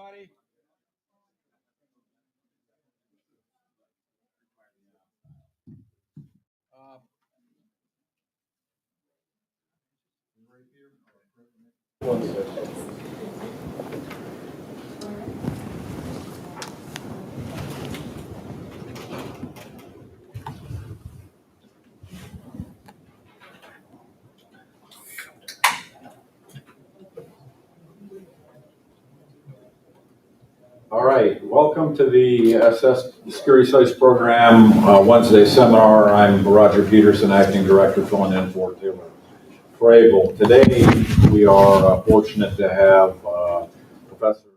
everybody. All right, welcome to the SS Security Studies Program Wednesday seminar. I'm Roger Peterson, Acting Director, filling in for Taylor Frabel. Today, we are fortunate to have Professor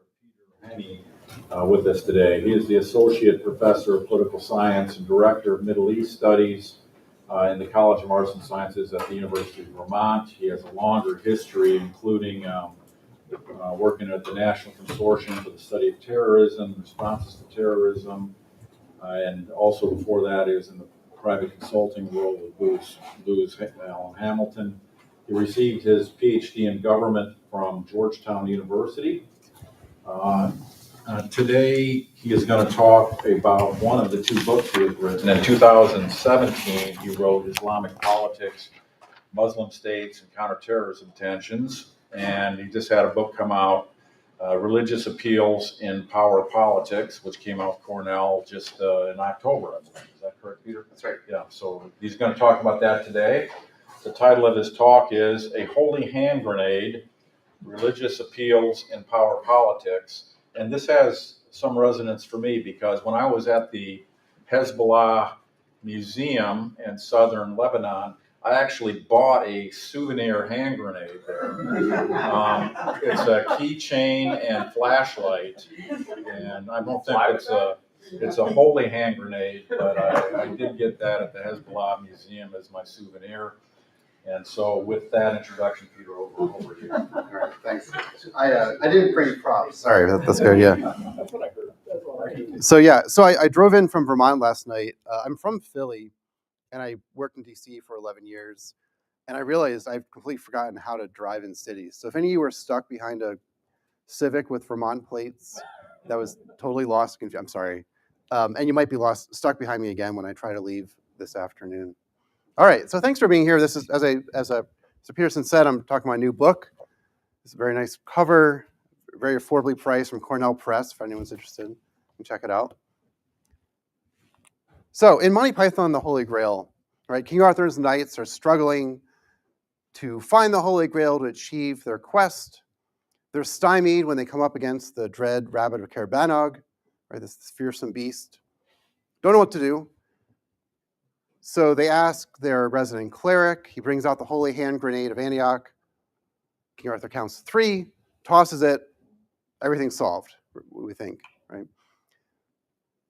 Peter Henne with us today. He is the Associate Professor of Political Science and Director of Middle East Studies in the College of Arts and Sciences at the University of Vermont. He has a longer history, including working at the National Consortium for the Study of Terrorism, responses to terrorism, and also before that he was in the private consulting world with Booz, Hamilton. He received his PhD in government from Georgetown University. Today he is going to talk about one of the two books he has written. In 2017 he wrote Islamic Politics, Muslim States and Counterterrorism Tensions. And he just had a book come out, Religious Appeals in Power Politics, which came out with Cornell just in October, I believe. Is that correct, Peter? That's right. Yeah, so he's going to talk about that today. The title of his talk is A Holy Hand Grenade, Religious Appeals in Power Politics. And this has some resonance for me because when I was at the Hezbollah Museum in southern Lebanon, I actually bought a souvenir hand grenade there. It's a keychain and flashlight, and I don't think it's a holy hand grenade, but I did get that at the Hezbollah Museum as my souvenir. And so with that introduction, Peter, over here. All right, thanks. I didn't bring props. Sorry, that's good, yeah. That's what I heard. So I drove in from Vermont last night. I'm from Philly, and I worked in DC for 11 years. And I realized I've completely forgotten how to drive in cities. So if any of you were stuck behind a Civic with Vermont plates, that was totally lost. I'm sorry. And you might be stuck behind me again when I try to leave this afternoon. All right, so thanks for being here. This is, as Peterson said, I'm talking about my new book. It's a very nice cover, very affordably priced from Cornell Press, if anyone's interested. You can check it out. So in Monty Python, the Holy Grail, right? King Arthur's knights are struggling to find the Holy Grail to achieve their quest. They're stymied when they come up against the dread Rabbit of Caerbannog, right? This fearsome beast. Don't know what to do. So they ask their resident cleric. He brings out the holy hand grenade of Antioch. King Arthur counts 3, tosses it. Everything's solved, we think, right?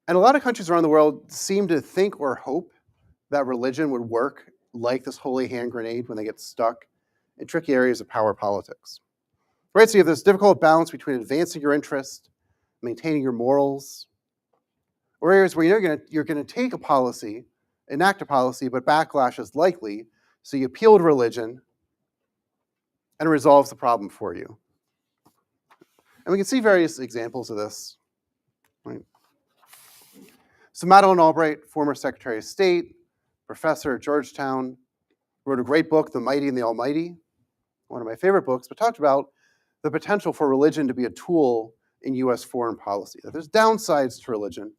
And a lot of countries around the world seem to think or hope that religion would work like this holy hand grenade when they get stuck in tricky areas of power politics. Right, so you have this difficult balance between advancing your interest, maintaining your morals, or areas where you're gonna take a policy, enact a policy, but backlash is likely, so you appeal to religion, and it resolves the problem for you. And we can see various examples of this. Right? So Madeleine Albright, former Secretary of State, professor at Georgetown, wrote a great book, The Mighty and the Almighty, one of my favorite books, but talked about the potential for religion to be a tool in US foreign policy. That there's downsides to religion,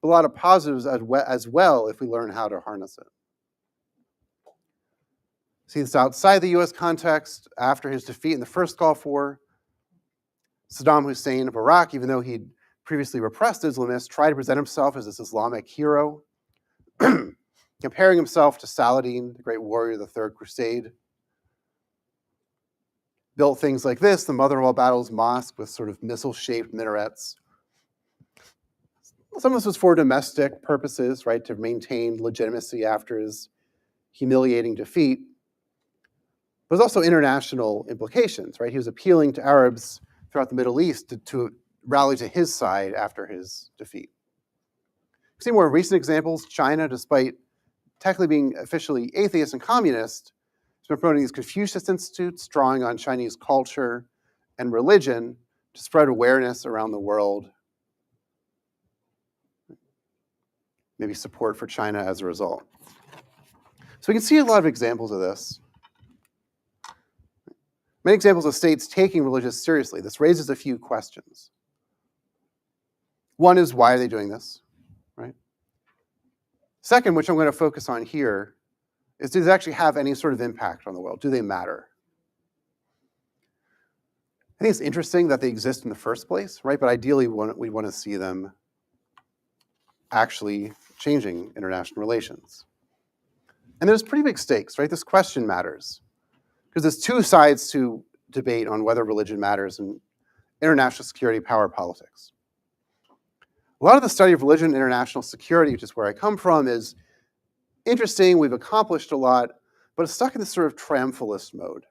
but a lot of positives as well if we learn how to harness it. See this outside the US context. After his defeat in the first Gulf War, Saddam Hussein of Iraq, even though he'd previously repressed Islamists, tried to present himself as this Islamic hero, comparing himself to Saladin, the great warrior of the Third Crusade. Built things like this, the Mother of All Battles Mosque with sort of missile-shaped minarets. Some of this was for domestic purposes, right, to maintain legitimacy after his humiliating defeat. But there's also international implications, right? He was appealing to Arabs throughout the Middle East to rally to his side after his defeat. We see more recent examples. China, despite technically being officially atheist and communist, has been promoting these Confucius institutes, drawing on Chinese culture and religion to spread awareness around the world, maybe support for China as a result. So we can see a lot of examples of this. Many examples of states taking religious seriously. This raises a few questions. One is, why are they doing this, right? Second, which I'm going to focus on here, is, do they actually have any sort of impact on the world? Do they matter? I think it's interesting that they exist in the first place, right? But ideally, we want to see them actually changing international relations. And there's pretty big stakes, right? This question matters, because there's two sides to debate on whether religion matters in international security power politics. A lot of the study of religion and international security, which is where I come from, is interesting. We've accomplished a lot, but it's stuck in this sort of triumphalist mode.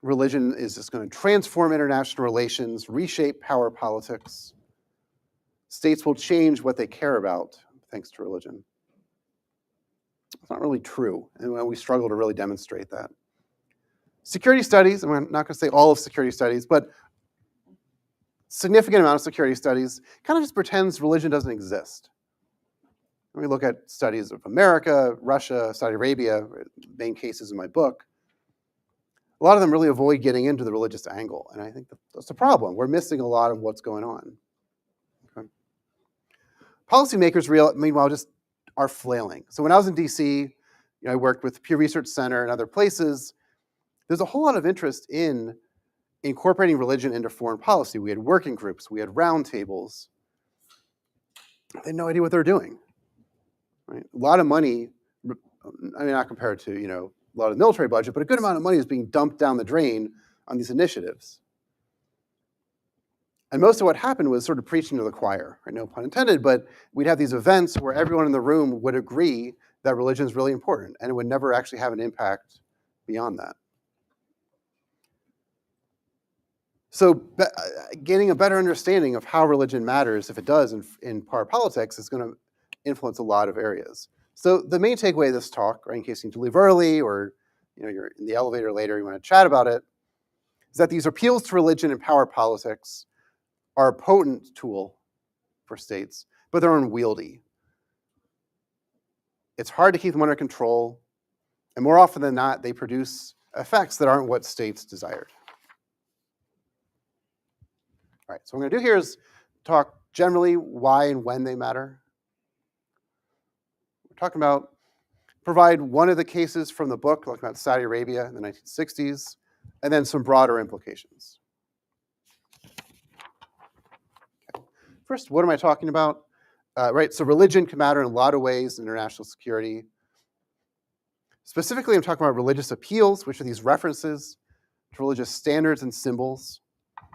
Religion is just going to transform international relations, reshape power politics. States will change what they care about thanks to religion. It's not really true, and we struggle to really demonstrate that. Security studies, I'm not going to say all of security studies, but significant amount of security studies kind of just pretends religion doesn't exist. When we look at studies of America, Russia, Saudi Arabia, main cases in my book, a lot of them really avoid getting into the religious angle, and I think that's a problem. We're missing a lot of what's going on. Okay. Policymakers, meanwhile, just are flailing. So when I was in DC, I worked with Pew Research Center and other places. There's a whole lot of interest in incorporating religion into foreign policy. We had working groups, we had roundtables. They had no idea what they're doing. Right? A lot of money, I mean, not compared to a lot of the military budget, but a good amount of money is being dumped down the drain on these initiatives. And most of what happened was sort of preaching to the choir, right? No pun intended, but we'd have these events where everyone in the room would agree that religion is really important, and it would never actually have an impact beyond that. So gaining a better understanding of how religion matters, if it does in power politics, is going to influence a lot of areas. So the main takeaway of this talk, right, in case you need to leave early or you're in the elevator later, you want to chat about it, is that these appeals to religion and power politics are a potent tool for states, but they're unwieldy. It's hard to keep them under control, and more often than not, they produce effects that aren't what states desired. All right, so what I'm going to do here is talk generally why and when they matter. We're talking about, provide one of the cases from the book, talking about Saudi Arabia in the 1960s, and then some broader implications. Okay. First, what am I talking about? Right, so religion can matter in a lot of ways in international security. Specifically, I'm talking about religious appeals, which are these references to religious standards and symbols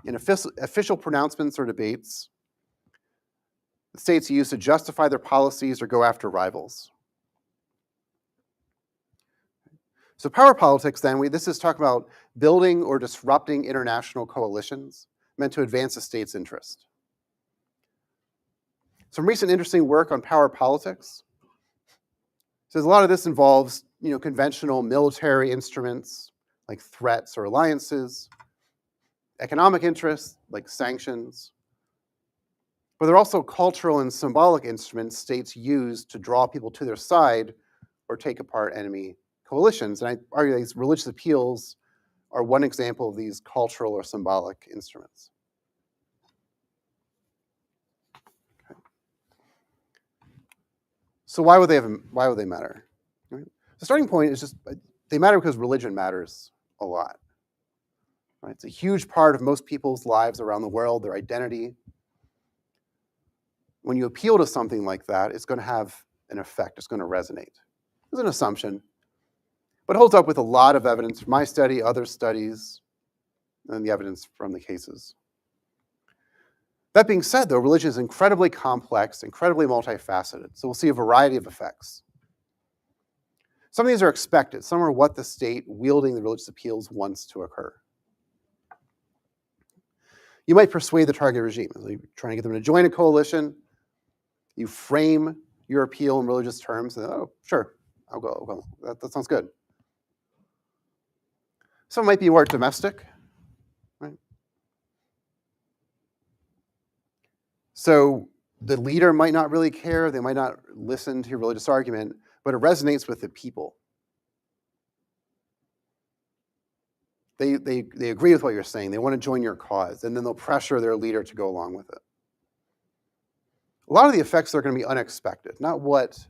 in official pronouncements or debates the states use to justify their policies or go after rivals. So power politics, then, this is talking about building or disrupting international coalitions meant to advance a state's interest. Some recent interesting work on power politics. So a lot of this involves conventional military instruments like threats or alliances, economic interests like sanctions, but there are also cultural and symbolic instruments states use to draw people to their side or take apart enemy coalitions. And I argue these religious appeals are one example of these cultural or symbolic instruments. Okay. So why would they matter? Right? The starting point is just they matter because religion matters a lot. Right? It's a huge part of most people's lives around the world, their identity. When you appeal to something like that, it's going to have an effect. It's going to resonate. It's an assumption, but it holds up with a lot of evidence from my study, other studies, and the evidence from the cases. That being said, though, religion is incredibly complex, incredibly multifaceted, so we'll see a variety of effects. Some of these are expected. Some are what the state wielding the religious appeals wants to occur. You might persuade the target regime. So you're trying to get them to join a coalition. You frame your appeal in religious terms. And, oh, sure, I'll go. That sounds good. Some might be more domestic. Right? So the leader might not really care, they might not listen to your religious argument, but it resonates with the people. They agree with what you're saying, they want to join your cause, and then they'll pressure their leader to go along with it. A lot of the effects are going to be unexpected, not what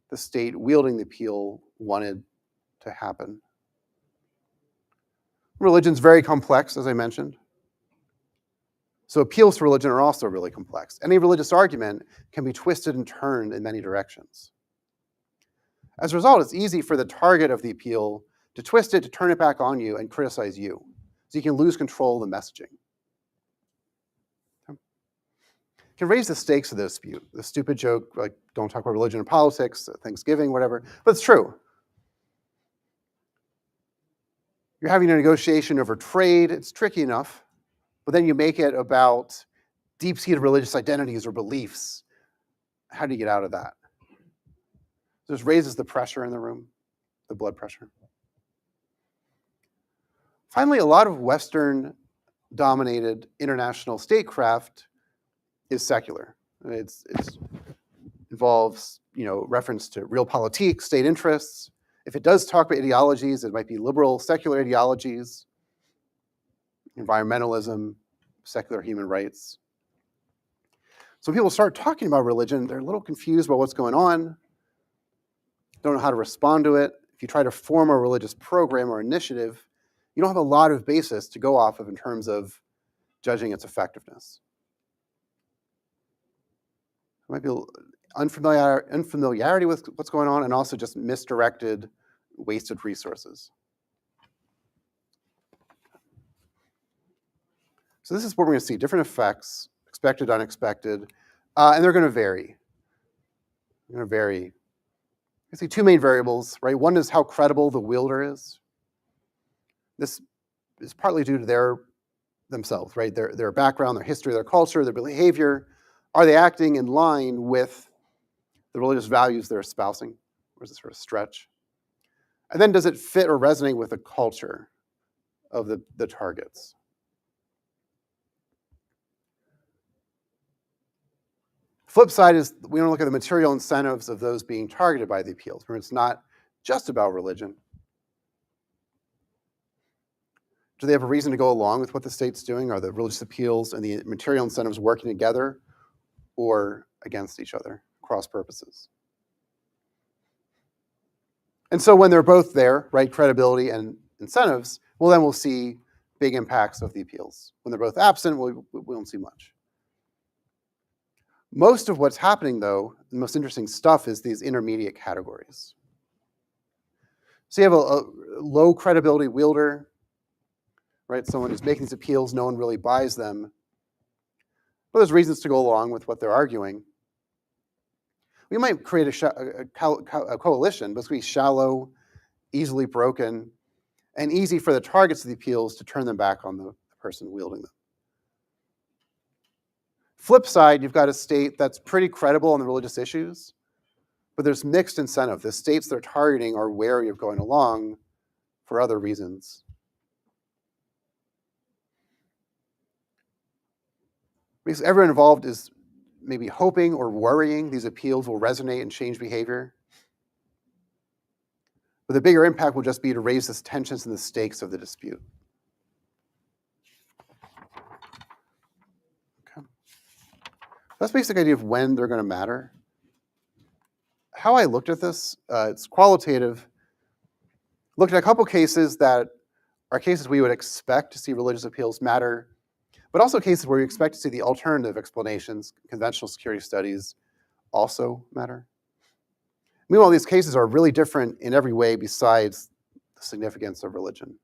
the state wielding the appeal wanted to happen. Religion's very complex, as I mentioned. So appeals to religion are also really complex. Any religious argument can be twisted and turned in many directions. As a result, it's easy for the target of the appeal to twist it, to turn it back on you and criticize you. So you can lose control of the messaging. It can raise the stakes of the dispute. The stupid joke, like, don't talk about religion and politics, Thanksgiving, whatever, but it's true. You're having a negotiation over trade, it's tricky enough, but then you make it about deep-seated religious identities or beliefs. How do you get out of that? This raises the pressure in the room, the blood pressure. Finally, a lot of Western-dominated international statecraft is secular. It involves, reference to realpolitik, state interests. If it does talk about ideologies, it might be liberal, secular ideologies, environmentalism, secular human rights. So when people start talking about religion, they're a little confused about what's going on, don't know how to respond to it. If you try to form a religious program or initiative, you don't have a lot of basis to go off of in terms of judging its effectiveness. It might be unfamiliarity with what's going on, and also just misdirected, wasted resources. So this is what we're going to see, different effects, expected, unexpected, and they're going to vary. They're going to vary. You see two main variables, right? One is how credible the wielder is. This is partly due to themselves, right? Their background, their history, their culture, their behavior. Are they acting in line with the religious values they're espousing? Or is it sort of stretch? And then does it fit or resonate with the culture of the targets? Flip side is we want to look at the material incentives of those being targeted by the appeals, where it's not just about religion. Do they have a reason to go along with what the state's doing? Are the religious appeals and the material incentives working together or against each other, cross purposes? And so when they're both there, right, credibility and incentives, well, then we'll see big impacts of the appeals. When they're both absent, we won't see much. Most of what's happening, though, the most interesting stuff is these intermediate categories. So you have a low credibility wielder, right? Someone who's making these appeals, no one really buys them. But there's reasons to go along with what they're arguing. We might create a coalition, but it's going to be shallow, easily broken, and easy for the targets of the appeals to turn them back on the person wielding them. Flip side, you've got a state that's pretty credible on the religious issues, but there's mixed incentive. The states they're targeting are wary of going along for other reasons. Because everyone involved is maybe hoping or worrying these appeals will resonate and change behavior. But the bigger impact will just be to raise the tensions and the stakes of the dispute. Okay. That's the basic idea of when they're going to matter. How I looked at this, it's qualitative. Looked at a couple cases that are cases we would expect to see religious appeals matter, but also cases where we expect to see the alternative explanations, conventional security studies, also matter. Meanwhile, these cases are really different in every way besides the significance of religion.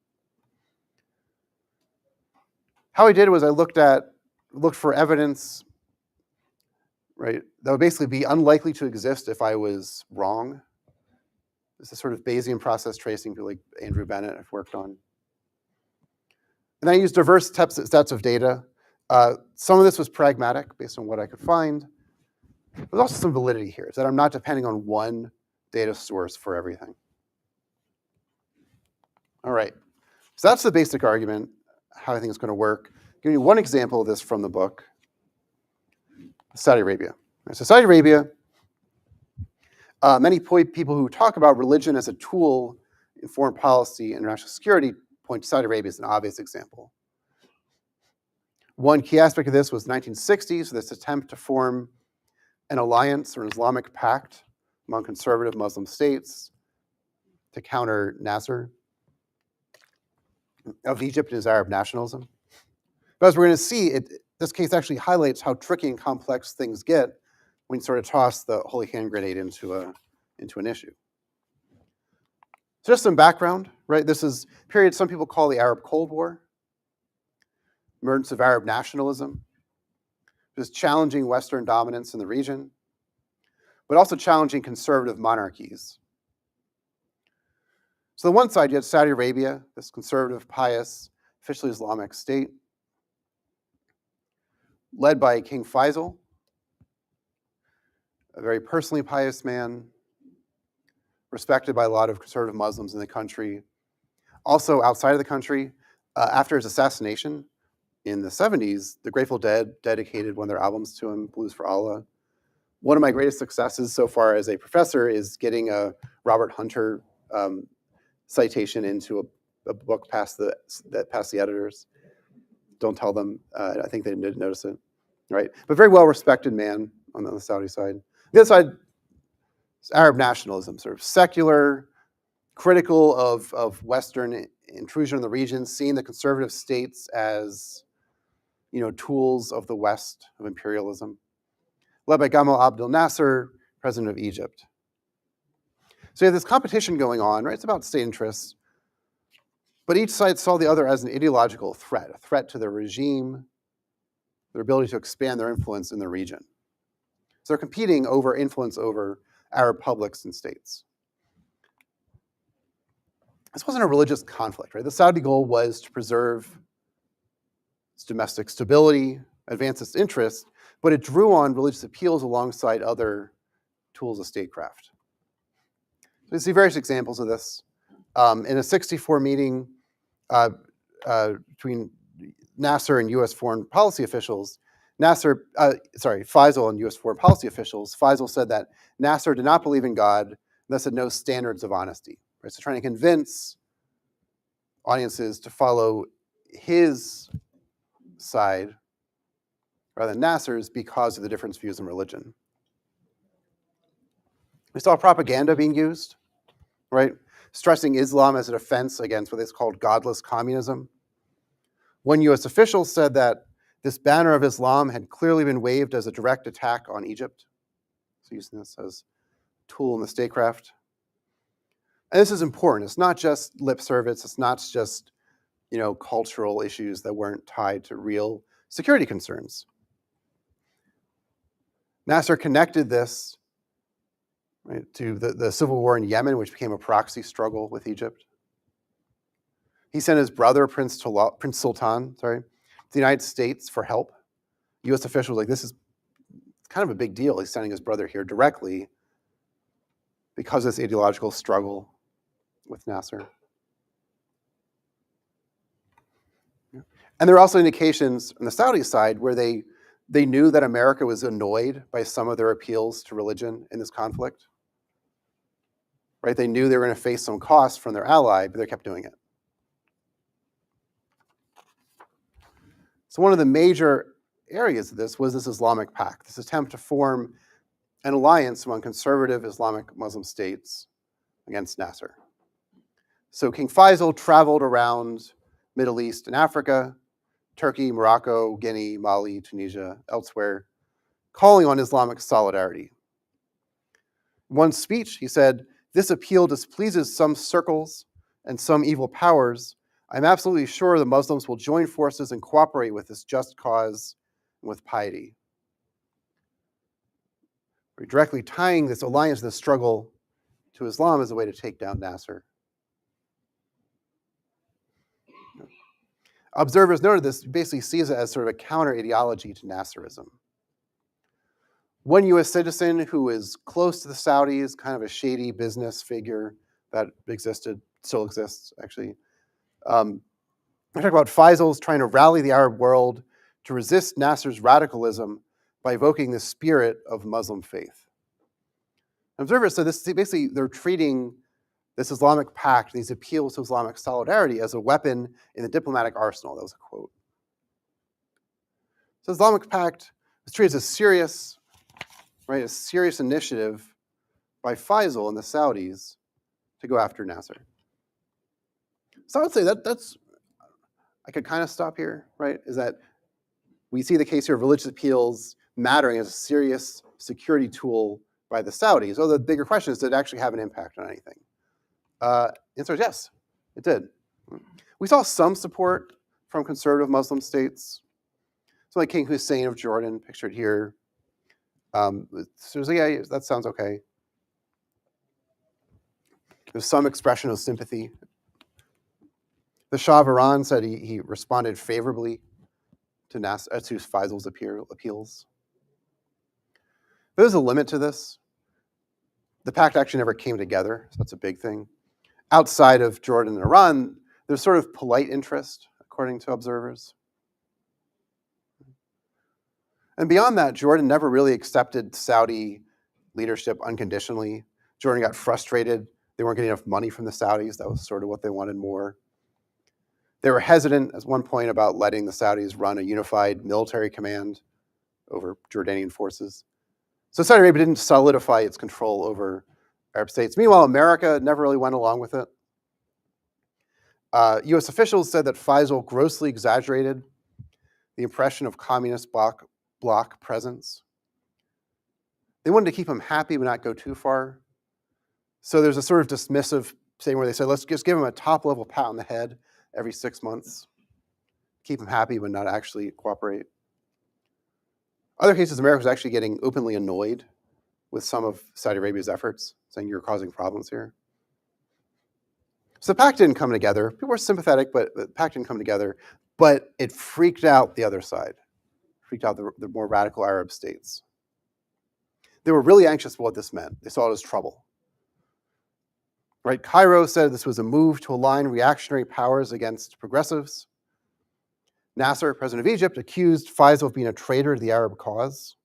How I did was I looked for evidence, right, that would basically be unlikely to exist if I was wrong. This is sort of Bayesian process tracing, people like Andrew Bennett have worked on. And I used diverse sets of data. Some of this was pragmatic based on what I could find. There's also some validity here, is that I'm not depending on one data source for everything. All right, so that's the basic argument, how I think it's going to work. I'll give you one example of this from the book. Saudi Arabia. So Saudi Arabia, many people who talk about religion as a tool in foreign policy and national security point to Saudi Arabia as an obvious example. One key aspect of this was 1960s, this attempt to form an alliance or an Islamic pact among conservative Muslim states to counter Nasser of Egypt and his Arab nationalism. But as we're going to see, this case actually highlights how tricky and complex things get when you sort of toss the holy hand grenade into an issue. So just some background, right? This is a period some people call the Arab Cold War, emergence of Arab nationalism, just challenging Western dominance in the region, but also challenging conservative monarchies. So on the one side, you had Saudi Arabia, this conservative, pious, officially Islamic state, led by King Faisal, a very personally pious man, respected by a lot of conservative Muslims in the country. Also outside of the country, after his assassination in the 70s, the Grateful Dead dedicated one of their albums to him, Blues for Allah. One of my greatest successes so far as a professor is getting a Robert Hunter citation into a book that passed the editors. Don't tell them. I think they didn't notice it, right? But very well-respected man on the Saudi side. The other side is Arab nationalism, sort of secular, critical of Western intrusion in the region, seeing the conservative states as, tools of the West, of imperialism, led by Gamal Abdel Nasser, president of Egypt. So you have this competition going on, right? It's about state interests. But each side saw the other as an ideological threat, a threat to their regime, their ability to expand their influence in the region. So they're competing over influence over Arab publics and states. This wasn't a religious conflict, right? The Saudi goal was to preserve its domestic stability, advance its interests, but it drew on religious appeals alongside other tools of statecraft. So you see various examples of this. In a 64 meeting between Nasser and U.S. foreign policy officials, Faisal and U.S. foreign policy officials, Faisal said that Nasser did not believe in God, and thus had no standards of honesty. Right? So trying to convince audiences to follow his side rather than Nasser's because of the different views in religion. We saw propaganda being used, right? Stressing Islam as a defense against what is called godless communism. One U.S. official said that this banner of Islam had clearly been waved as a direct attack on Egypt. So using this as a tool in the statecraft. And this is important. It's not just lip service. It's not just, cultural issues that weren't tied to real security concerns. Nasser connected this, right, to the civil war in Yemen, which became a proxy struggle with Egypt. He sent his brother, Prince Sultan, to the United States for help. U.S. officials were like, this is kind of a big deal. He's sending his brother here directly because of this ideological struggle with Nasser. And there are also indications on the Saudi side where they knew that America was annoyed by some of their appeals to religion in this conflict. Right? They knew they were going to face some costs from their ally, but they kept doing it. So one of the major areas of this was this Islamic pact, this attempt to form an alliance among conservative Islamic Muslim states against Nasser. So King Faisal traveled around Middle East and Africa, Turkey, Morocco, Guinea, Mali, Tunisia, elsewhere, calling on Islamic solidarity. In one speech, he said, "This appeal displeases some circles and some evil powers. I'm absolutely sure the Muslims will join forces and cooperate with this just cause and with piety." We're directly tying this alliance, this struggle to Islam as a way to take down Nasser. Observers noted this, basically sees it as sort of a counter ideology to Nasserism. One U.S. citizen who is close to the Saudis, kind of a shady business figure that still exists actually. I talk about Faisal's trying to rally the Arab world to resist Nasser's radicalism by evoking the spirit of Muslim faith. Observers said this basically they're treating this Islamic pact, these appeals to Islamic solidarity, as a weapon in the diplomatic arsenal. That was a quote. So the Islamic pact was treated as a serious initiative by Faisal and the Saudis to go after Nasser. So I would say that's, I could kind of stop here, right? Is that we see the case here of religious appeals mattering as a serious security tool by the Saudis. So the bigger question is, did it actually have an impact on anything? Answer is yes, it did. We saw some support from conservative Muslim states. So like King Hussein of Jordan, pictured here. So it was like, yeah, that sounds okay. There's some expression of sympathy. The Shah of Iran said he responded favorably to Faisal's appeals. But there's a limit to this. The pact actually never came together, so that's a big thing. Outside of Jordan and Iran, there's sort of polite interest, according to observers. And beyond that, Jordan never really accepted Saudi leadership unconditionally. Jordan got frustrated. They weren't getting enough money from the Saudis. That was sort of what they wanted more. They were hesitant at one point about letting the Saudis run a unified military command over Jordanian forces. So Saudi Arabia didn't solidify its control over Arab states. Meanwhile, America never really went along with it. US officials said that Faisal grossly exaggerated the impression of communist bloc presence. They wanted to keep him happy but not go too far. So there's a sort of dismissive thing where they said, let's just give him a top-level pat on the head every 6 months. Keep him happy but not actually cooperate. Other cases, America was actually getting openly annoyed with some of Saudi Arabia's efforts, saying you're causing problems here. So the pact didn't come together. People were sympathetic, but the pact didn't come together. But it freaked out the other side, freaked out the more radical Arab states. They were really anxious about what this meant. They saw it as trouble. Right? Cairo said this was a move to align reactionary powers against progressives. Nasser, president of Egypt, accused Faisal of being a traitor to the Arab cause.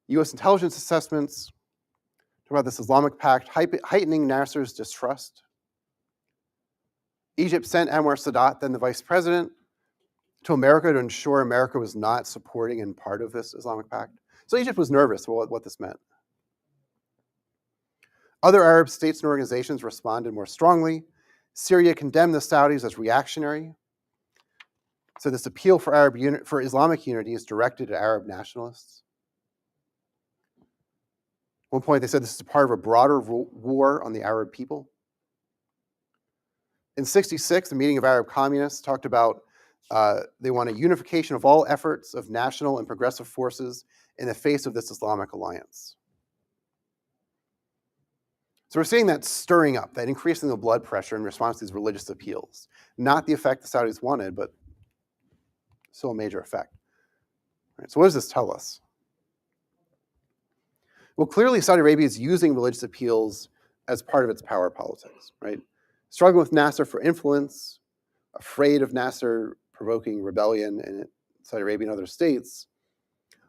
US intelligence assessments talk about this Islamic pact heightening Nasser's distrust. Egypt sent Anwar Sadat, then the vice president, to America to ensure America was not supporting and part of this Islamic pact. So Egypt was nervous about what this meant. Other Arab states and organizations responded more strongly. Syria condemned the Saudis as reactionary. So this appeal for Islamic unity is directed at Arab nationalists. At one point they said this is part of a broader war on the Arab people. In '66, the meeting of Arab communists talked about they want a unification of all efforts of national and progressive forces in the face of this Islamic alliance. So we're seeing that stirring up, that increasing the blood pressure in response to these religious appeals. Not the effect the Saudis wanted, but still a major effect. Right, so what does this tell us? Well, clearly Saudi Arabia is using religious appeals as part of its power politics, right? Struggling with Nasser for influence, afraid of Nasser provoking rebellion in Saudi Arabia and other states.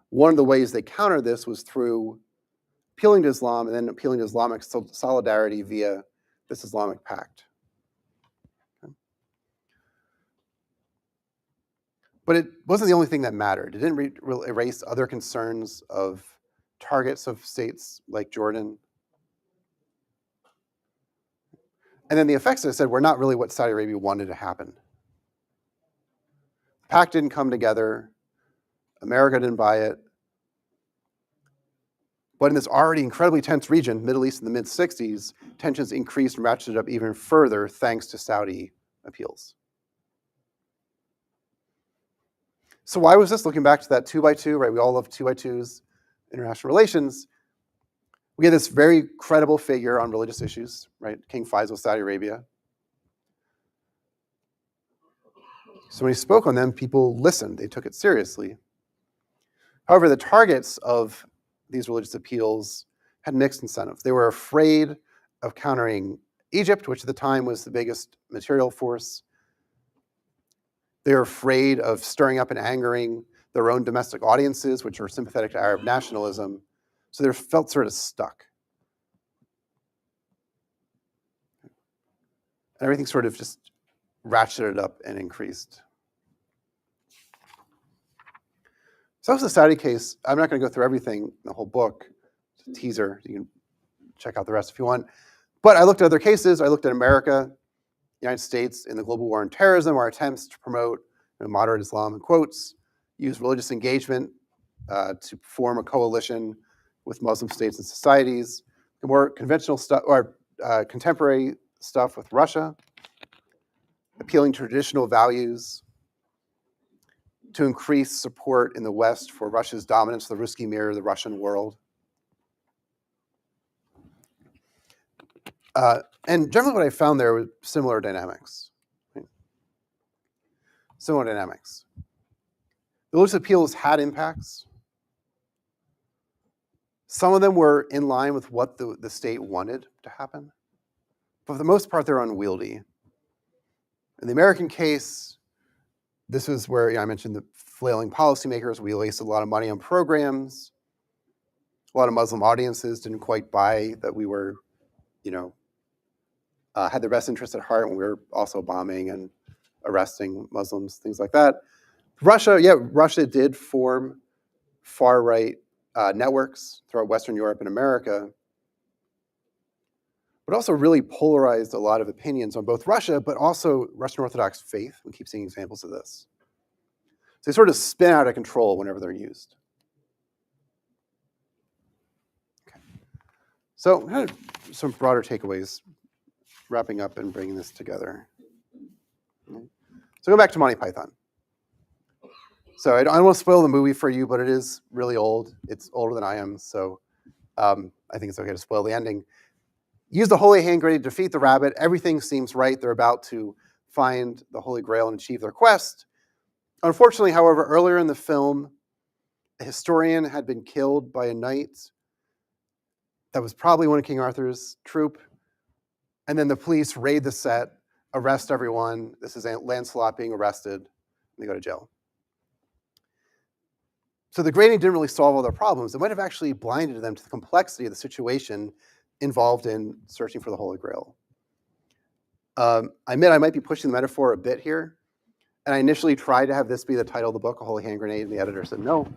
One of the ways they countered this was through appealing to Islam and then appealing to Islamic solidarity via this Islamic pact. Okay. But it wasn't the only thing that mattered. It didn't erase other concerns of targets of states like Jordan. And then the effects, as I said, were not really what Saudi Arabia wanted to happen. The pact didn't come together. America didn't buy it. But in this already incredibly tense region, Middle East in the mid-'60s, tensions increased and ratcheted up even further thanks to Saudi appeals. So why was this? Looking back to that 2x2, right? We all love 2x2s, international relations. We had this very credible figure on religious issues, right? King Faisal of Saudi Arabia. So when he spoke on them, people listened. They took it seriously. However, the targets of these religious appeals had mixed incentives. They were afraid of countering Egypt, which at the time was the biggest material force. They were afraid of stirring up and angering their own domestic audiences, which are sympathetic to Arab nationalism. So they felt sort of stuck. And everything sort of just ratcheted up and increased. Social society case, I'm not going to go through everything in the whole book. It's a teaser. You can check out the rest if you want. But I looked at other cases. I looked at America, United States in the global war on terrorism, our attempts to promote moderate Islam, in quotes, use religious engagement to form a coalition with Muslim states and societies, the more conventional stuff, or contemporary stuff with Russia, appealing to traditional values, to increase support in the West for Russia's dominance, the Ruski Mir, the Russian world. And generally what I found there was similar dynamics. Right? Similar dynamics. The religious appeals had impacts. Some of them were in line with what the state wanted to happen. But for the most part, they're unwieldy. In the American case, this is where I mentioned the flailing policymakers. We wasted a lot of money on programs. A lot of Muslim audiences didn't quite buy that we were, had their best interests at heart when we were also bombing and arresting Muslims, things like that. Russia did form far-right networks throughout Western Europe and America, but also really polarized a lot of opinions on both Russia, but also Russian Orthodox faith. We keep seeing examples of this. So they sort of spin out of control whenever they're used. Okay. So some broader takeaways, wrapping up and bringing this together. So go back to Monty Python. So I don't want to spoil the movie for you, but it is really old. It's older than I am, so I think it's okay to spoil the ending. Use the holy hand grenade to defeat the rabbit. Everything seems right. They're about to find the Holy Grail and achieve their quest. Unfortunately, however, earlier in the film, a historian had been killed by a knight that was probably one of King Arthur's troop. And then the police raid the set, arrest everyone. This is Lancelot being arrested, and they go to jail. So the grading didn't really solve all their problems. It might have actually blinded them to the complexity of the situation involved in searching for the Holy Grail. I admit I might be pushing the metaphor a bit here. And I initially tried to have this be the title of the book, A Holy Hand Grenade, and the editor said no,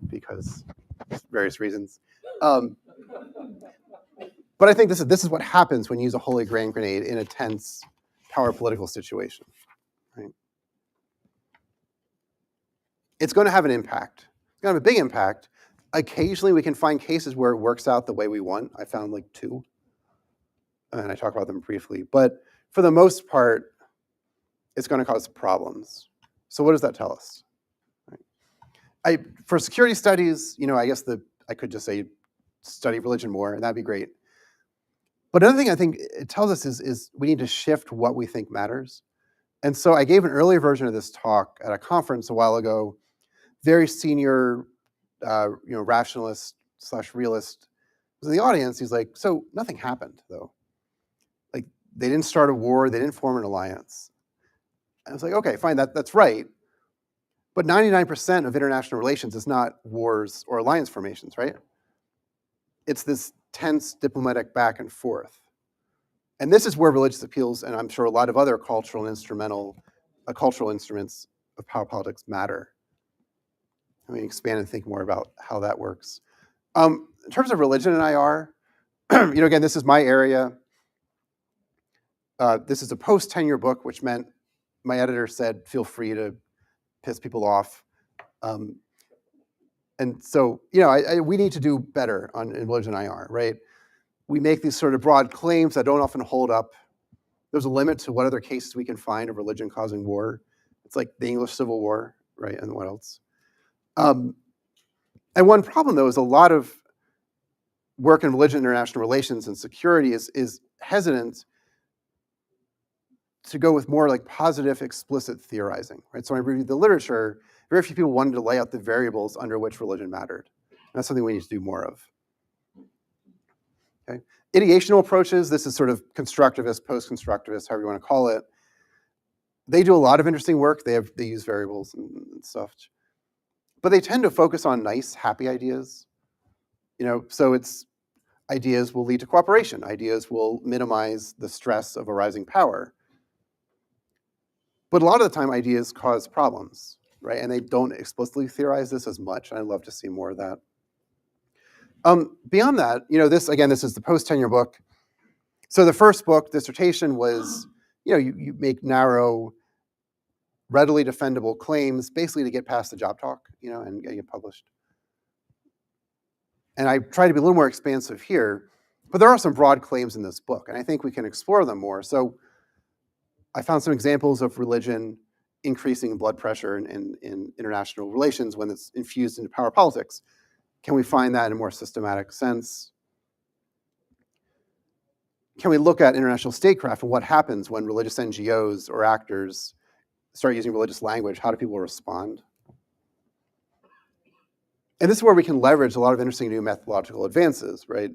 because various reasons. But I think this is what happens when you use a holy hand grenade in a tense power political situation. Right? It's going to have an impact. It's going to have a big impact. Occasionally, we can find cases where it works out the way we want. I found like 2, and I talk about them briefly. But for the most part, it's going to cause problems. So what does that tell us? Right. For security studies, I guess I could just say study religion more, and that'd be great. But another thing I think it tells us is we need to shift what we think matters. And so I gave an earlier version of this talk at a conference a while ago. Very senior, rationalist/realist was in the audience. He's like, so nothing happened though. Like they didn't start a war, they didn't form an alliance. I was like, okay, fine, that's right. But 99% of international relations is not wars or alliance formations, right? It's this tense diplomatic back and forth. And this is where religious appeals, and I'm sure a lot of other cultural instruments of power politics matter. I mean, expand and think more about how that works. In terms of religion and IR, again, this is my area. This is a post-tenure book, which meant my editor said, feel free to piss people off. And so, we need to do better in religion and IR, right? We make these sort of broad claims that don't often hold up. There's a limit to what other cases we can find of religion causing war. It's like the English Civil War, right? And what else? And one problem, though, is a lot of work in religion, international relations, and security is hesitant to go with more like positive, explicit theorizing, right? So when I reviewed the literature, very few people wanted to lay out the variables under which religion mattered. And that's something we need to do more of. Okay. Ideational approaches, this is sort of constructivist, post-constructivist, however you want to call it. They do a lot of interesting work. They use variables and stuff. but they tend to focus on nice, happy ideas. So it's ideas will lead to cooperation. Ideas will minimize the stress of a rising power. But a lot of the time, ideas cause problems, right? And they don't explicitly theorize this as much. I'd love to see more of that. Beyond that, this is the post-tenure book. So the first book, dissertation, was, you make narrow, readily defendable claims, basically to get past the job talk, and get published. And I try to be a little more expansive here, but there are some broad claims in this book, and I think we can explore them more. So I found some examples of religion increasing blood pressure in international relations when it's infused into power politics. Can we find that in a more systematic sense? Can we look at international statecraft and what happens when religious NGOs or actors start using religious language? How do people respond? And this is where we can leverage a lot of interesting new methodological advances, right?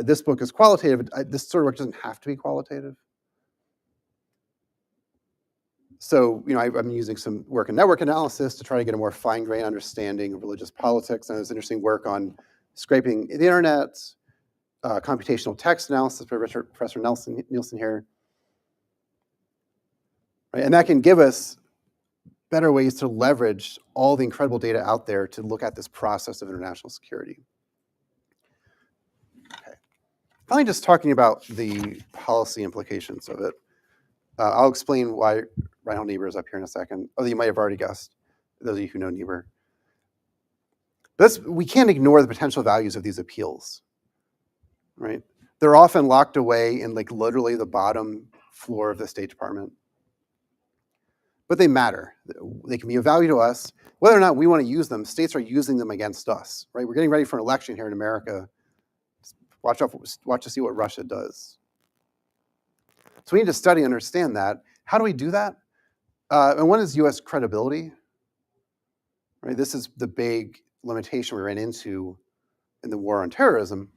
This book is qualitative. This sort of work doesn't have to be qualitative. So, I'm using some work in network analysis to try to get a more fine-grained understanding of religious politics. And there's interesting work on scraping the internet, computational text analysis by Professor Nielsen here. Right? And that can give us better ways to leverage all the incredible data out there to look at this process of international security. Okay. Finally, just talking about the policy implications of it. I'll explain why Reinhold Niebuhr is up here in a second, although you might have already guessed, those of you who know Niebuhr. We can't ignore the potential values of these appeals, right? They're often locked away in literally the bottom floor of the State Department. But they matter. They can be of value to us. Whether or not we want to use them, states are using them against us, right? We're getting ready for an election here in America. Watch to see what Russia does. So we need to study and understand that. How do we do that? And one is U.S. credibility. Right? This is the big limitation we ran into in the war on terrorism,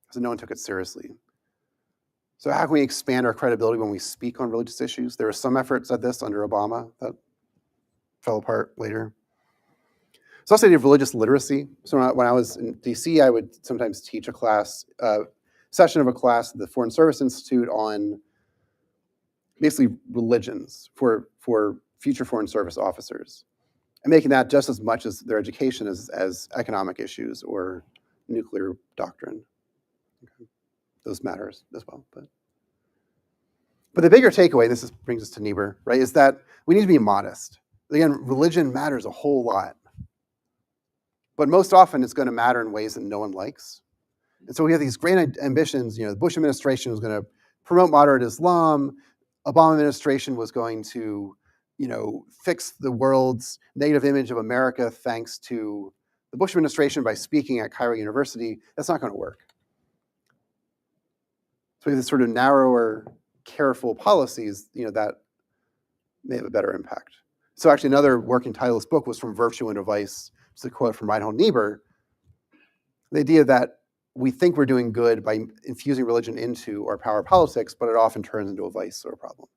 because no one took it seriously. So how can we expand our credibility when we speak on religious issues? There were some efforts at this under Obama that fell apart later. It's also the idea of religious literacy. So when I was in D.C., I would sometimes teach a class, session of a class at the Foreign Service Institute on basically religions for future Foreign Service officers, and making that just as much as their education as economic issues or nuclear doctrine. Okay. Those matters as well. But the bigger takeaway, this brings us to Niebuhr, right, is that we need to be modest. Again, religion matters a whole lot, but most often it's going to matter in ways that no one likes. And so we have these great ambitions. The Bush administration was going to promote moderate Islam. Obama administration was going to, fix the world's negative image of America thanks to the Bush administration by speaking at Cairo University. That's not going to work. So we have this sort of narrower, careful policies, that may have a better impact. So actually another working title of this book was From Virtue into Vice. It's a quote from Reinhold Niebuhr. The idea that we think we're doing good by infusing religion into our power politics, but it often turns into a vice or a problem.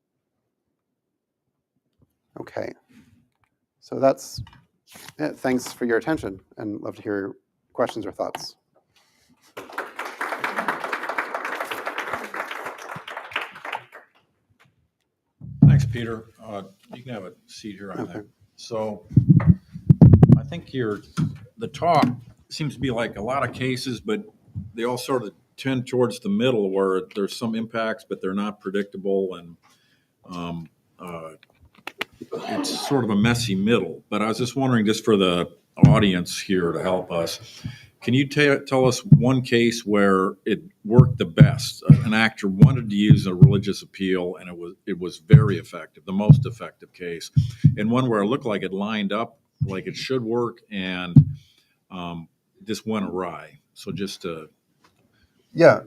Okay, so that's it. Thanks for your attention, and love to hear your questions or thoughts. Thanks, Peter. You can have a seat here, I think. So I think the talk seems to be like a lot of cases, but they all sort of tend towards the middle where there's some impacts, but they're not predictable, and it's sort of a messy middle. But I was just wondering, just for the audience here to help us, can you tell us one case where it worked the best? An actor wanted to use a religious appeal, and it was very effective, the most effective case, and one where it looked like it lined up like it should work, and just went awry. So just to... Yeah.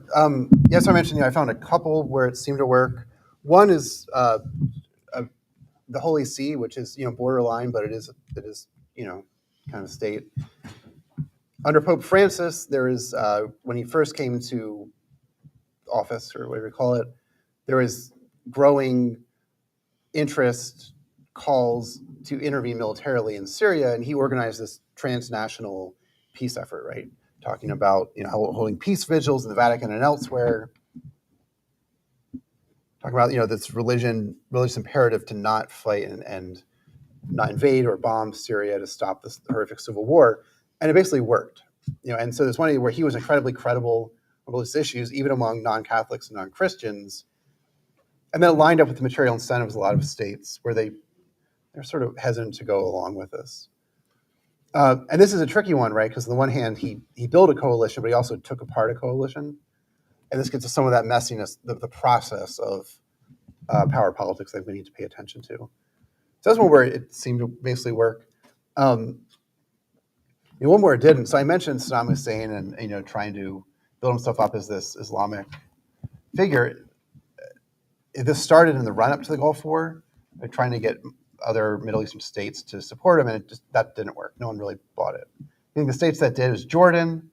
Yes, I mentioned I found a couple where it seemed to work. One is the Holy See, which is borderline, but it is kind of state. Under Pope Francis, there is when he first came to office, or whatever you call it, there was growing interest, calls to intervene militarily in Syria, and he organized this transnational peace effort, right? Talking about holding peace vigils in the Vatican and elsewhere. Talking about this religious imperative to not fight and not invade or bomb Syria to stop this horrific civil war, and it basically worked. And so there's one where he was incredibly credible on religious issues, even among non-Catholics and non-Christians, and then it lined up with the material incentives of a lot of states where they're sort of hesitant to go along with this. And this is a tricky one, right? Because on the one hand, he built a coalition, but he also took apart a coalition. And this gets to some of that messiness, the process of power politics that we need to pay attention to. So that's one where it seemed to basically work. One where it didn't. So I mentioned Saddam Hussein and trying to build himself up as this Islamic figure. This started in the run-up to the Gulf War, trying to get other Middle Eastern states to support him, and that didn't work. No one really bought it. I think the states that did was Jordan.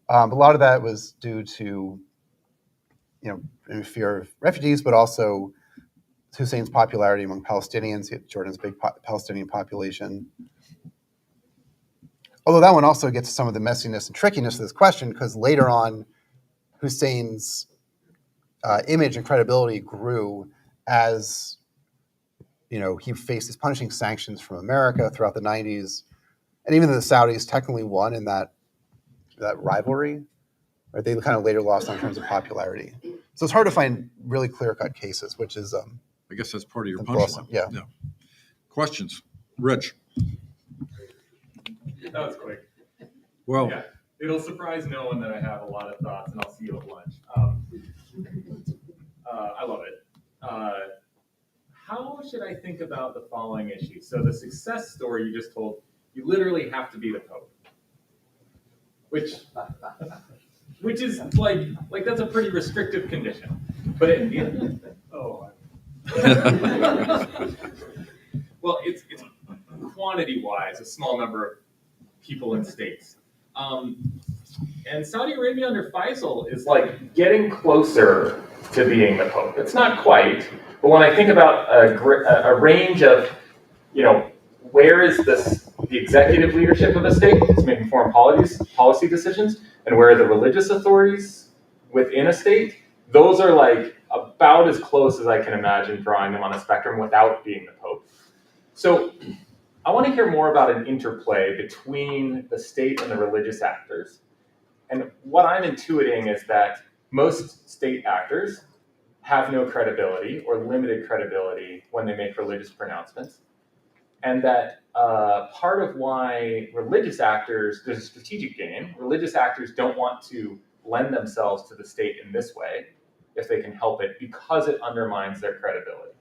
A lot of that was due to fear of refugees, but also Hussein's popularity among Palestinians. Jordan's big Palestinian population. Although that one also gets to some of the messiness and trickiness of this question, because later on, Hussein's image and credibility grew as he faced these punishing sanctions from America throughout the 90s, and even though the Saudis technically won in that rivalry, right, they kind of later lost in terms of popularity. So it's hard to find really clear-cut cases, which is I guess that's part of your awesome. punchline. Yeah. Questions, Rich? That was quick. Well, Yeah, it'll surprise no one that I have a lot of thoughts, and I'll see you at lunch. I love it. How should I think about the following issue? So the success story you just told, you literally have to be the Pope, which is like that's a pretty restrictive condition. But well, it's quantity-wise a small number of people and states. And Saudi Arabia under Faisal is like getting closer to being the Pope. It's not quite, but when I think about a range of, where is the executive leadership of a state that's making foreign policy decisions, and where are the religious authorities within a state, those are like about as close as I can imagine drawing them on a spectrum without being the Pope. So I want to hear more about an interplay between the state and the religious actors. And what I'm intuiting is that most state actors have no credibility or limited credibility when they make religious pronouncements. And that part of why religious actors, there's a strategic game. Religious actors don't want to lend themselves to the state in this way, if they can help it, because it undermines their credibility.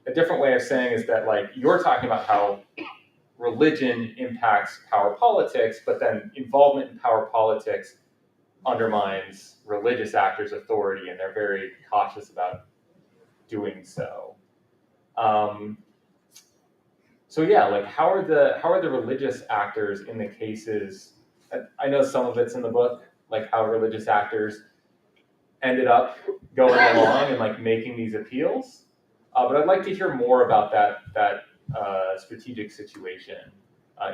A different way of saying is that, like, you're talking about how religion impacts power politics, but then involvement in power politics undermines religious actors' authority, and they're very cautious about doing so. So yeah, like how are the religious actors in the cases? I know some of it's in the book, like how religious actors ended up going along and like making these appeals. But I'd like to hear more about that strategic situation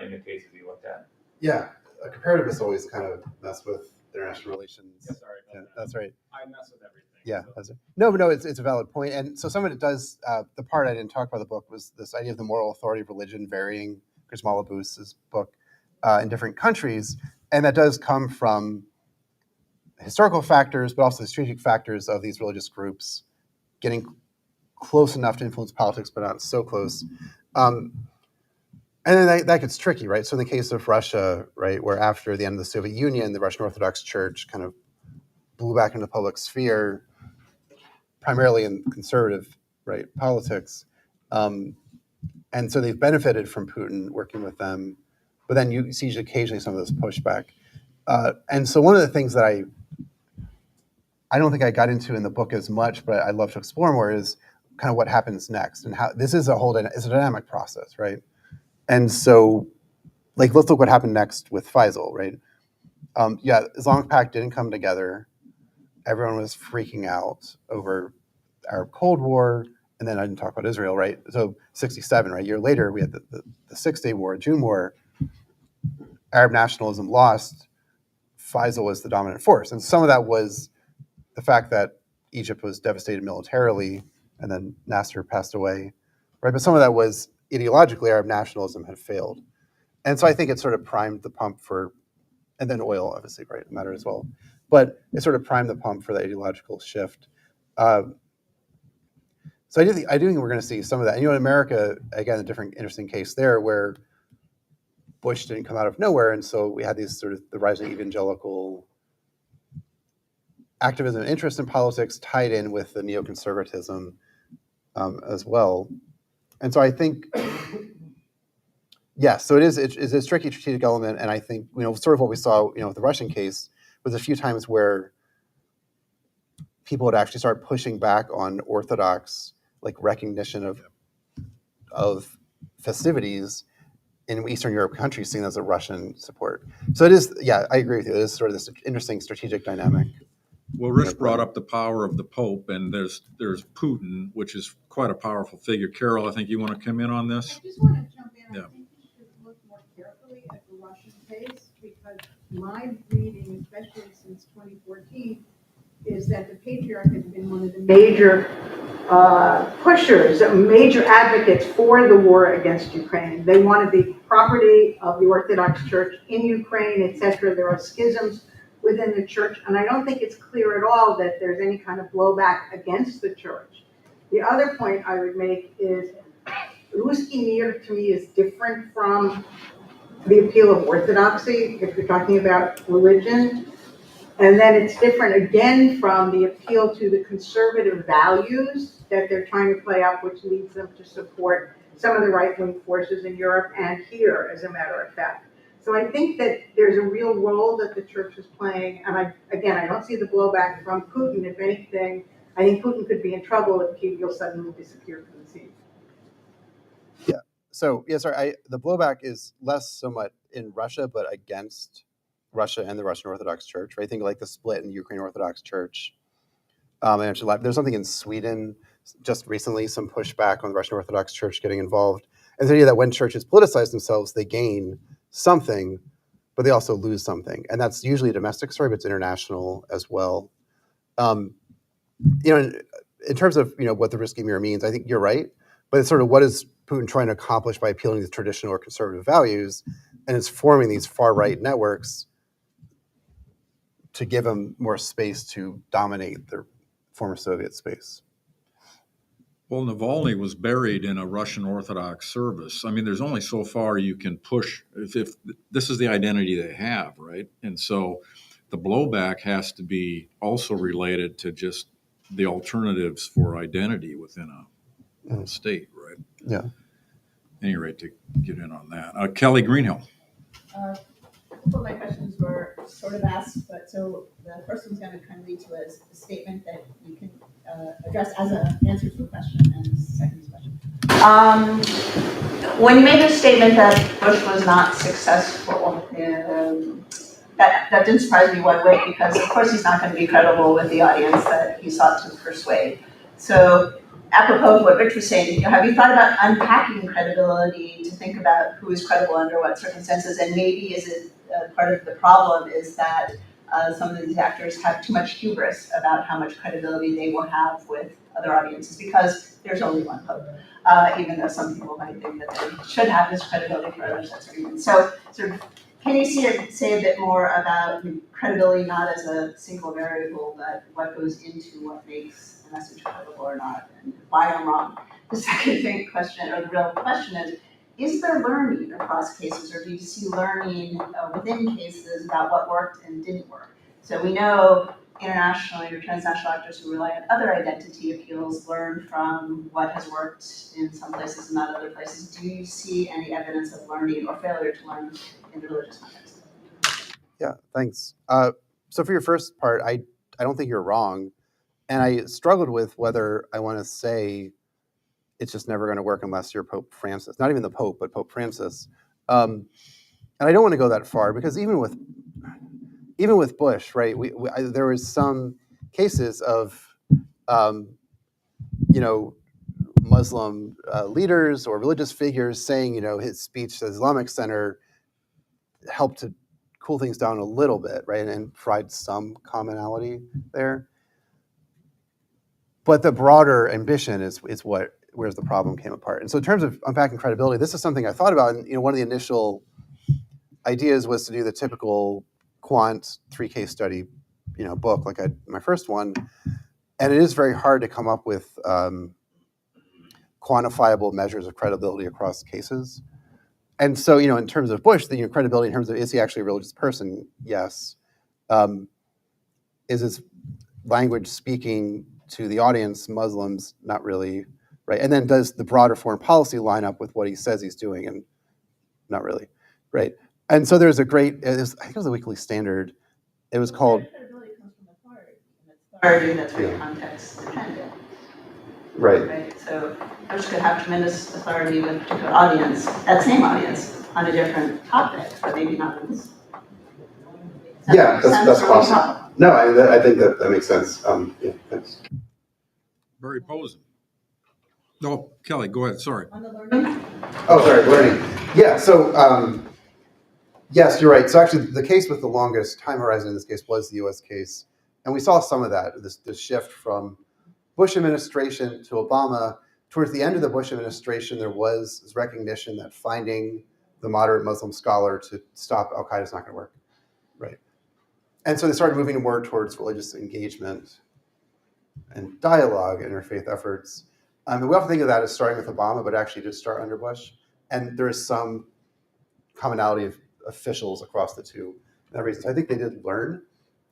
in the cases you looked at. Yeah, comparativists always kind of mess with international relations. Yeah, sorry about that. That's right. I mess with everything. Yeah, so. that's it. No, it's a valid point. And so some of it does, the part I didn't talk about in the book was this idea of the moral authority of religion varying, Chris Booz's book, in different countries. And that does come from historical factors, but also the strategic factors of these religious groups getting close enough to influence politics, but not so close. And then that gets tricky, right? So in the case of Russia, right, where after the end of the Soviet Union, the Russian Orthodox Church kind of blew back into the public sphere, primarily in conservative, right, politics. And so they've benefited from Putin working with them, but then you see occasionally some of this pushback. And so one of the things that I don't think I got into in the book as much, but I'd love to explore more is kind of what happens next and how this is it's a dynamic process, right? And so, like, let's look what happened next with Faisal, right? Islamic Pact didn't come together. Everyone was freaking out over our Cold War, and then I didn't talk about Israel, right? So 67, right? A year later, we had the 6-Day War, June War. Arab nationalism lost. Faisal was the dominant force. And some of that was the fact that Egypt was devastated militarily, and then Nasser passed away, right? But some of that was ideologically Arab nationalism had failed. And so I think it sort of primed the pump for, and then oil, obviously, right, mattered as well. But it sort of primed the pump for the ideological shift. So I do think we're going to see some of that. And, in America, again, a different interesting case there where Bush didn't come out of nowhere. And so we had these sort of the rising evangelical activism and interest in politics tied in with the neoconservatism as well. And so I think, yes, so it's a tricky strategic element. And I think, sort of what we saw, with the Russian case was a few times where people would actually start pushing back on Orthodox recognition of festivities in Eastern Europe countries seen as a Russian support. So it is, yeah, I agree with you. It is sort of this interesting strategic dynamic. Well, Rich brought up the power of the Pope, and there's Putin, which is quite a powerful figure. Carol, I think you want to come in on this? I just want to jump in. Yeah. I think you should look more carefully at the Russian case, because my reading, especially since 2014, is that the patriarch has been one of the major pushers, major advocates for the war against Ukraine. They wanted the property of the Orthodox Church in Ukraine, etc. There are schisms within the church, and I don't think it's clear at all that there's any kind of blowback against the church. The other point I would make is Ruski Mir to me is different from the appeal of orthodoxy, if you're talking about religion. And then it's different again from the appeal to the conservative values that they're trying to play out, which leads them to support some of the right-wing forces in Europe and here, as a matter of fact. So I think that there's a real role that the church is playing. And I don't see the blowback from Putin. If anything, I think Putin could be in trouble if Kyiv will suddenly disappear from the scene. Yeah. So, yeah, sorry, the blowback is less so much in Russia, but against Russia and the Russian Orthodox Church, right? I think the split in the Ukraine Orthodox Church. There's something in Sweden just recently, some pushback on the Russian Orthodox Church getting involved. And the idea that when churches politicize themselves, they gain something, but they also lose something. And that's usually a domestic story, but it's international as well. In terms of, what the Ruski Mir means, I think you're right. But it's sort of what is Putin trying to accomplish by appealing to traditional or conservative values? And it's forming these far-right networks to give them more space to dominate their former Soviet space. Well, Navalny was buried in a Russian Orthodox service. I mean, there's only so far you can push if this is the identity they have, right? And so the blowback has to be also related to just the alternatives for identity within a state, right? Yeah. At any rate, to get in on that. Kelly Greenhill. A couple of my questions were sort of asked, but so the first one's going to kind of lead to a statement that you can address as an answer to a question, and the second question. When you made the statement that Bush was not successful, that didn't surprise me one way, because of course he's not going to be credible with the audience that he sought to persuade. So apropos of what Rich was saying, have you thought about unpacking credibility to think about who is credible under what circumstances, and maybe is it part of the problem is that some of these actors have too much hubris about how much credibility they will have with other audiences because there's only one Pope, even though some people might think that they should have this credibility for other sets of reasons. So sort of, can you say a bit more about credibility not as a single variable, but what goes into what makes a message credible or not, and why I'm wrong? The second question, or the real question is there learning across cases, or do you see learning within cases about what worked and didn't work? So we know internationally or transnational actors who rely on other identity appeals learn from what has worked in some places and not other places. Do you see any evidence of learning or failure to learn in the religious context? Yeah, thanks. So for your first part, I don't think you're wrong. And I struggled with whether I want to say it's just never going to work unless you're Pope Francis. Not even the Pope, but Pope Francis. And I don't want to go that far because even with Bush, right? There was some cases of, Muslim leaders or religious figures saying, his speech at the Islamic Center helped to cool things down a little bit, right, and provide some commonality there. But the broader ambition is where's the problem came apart. And so in terms of unpacking credibility, this is something I thought about. And one of the initial ideas was to do the typical quant 3-case study, book like my first one. And it is very hard to come up with quantifiable measures of credibility across cases. And so, in terms of Bush, the credibility in terms of, is he actually a religious person? Yes. Is his language speaking to the audience Muslims? Not really, right? And then does the broader foreign policy line up with what he says he's doing? And not really, right? And so there's I think it was a weekly standard. It was called. Credibility comes from authority, and authority that's very context dependent. Right. So Bush could have tremendous authority with a particular audience, that same audience, on a different topic, but maybe not in this. Yeah, that's possible. No, I think that makes sense. Yeah, thanks. Very posing. No, Kelly, go ahead. Sorry. On the learning? Oh, sorry, learning. Yeah, so yes, you're right. So actually, the case with the longest time horizon in this case was the U.S. case, and we saw some of that. This shift from Bush administration to Obama. Towards the end of the Bush administration, there was this recognition that finding the moderate Muslim scholar to stop Al Qaeda is not going to work, right? And so they started moving more towards religious engagement and dialogue, interfaith efforts. And we often think of that as starting with Obama, but actually did start under Bush. And there is some commonality of officials across the two. For that reason, so I think they did learn.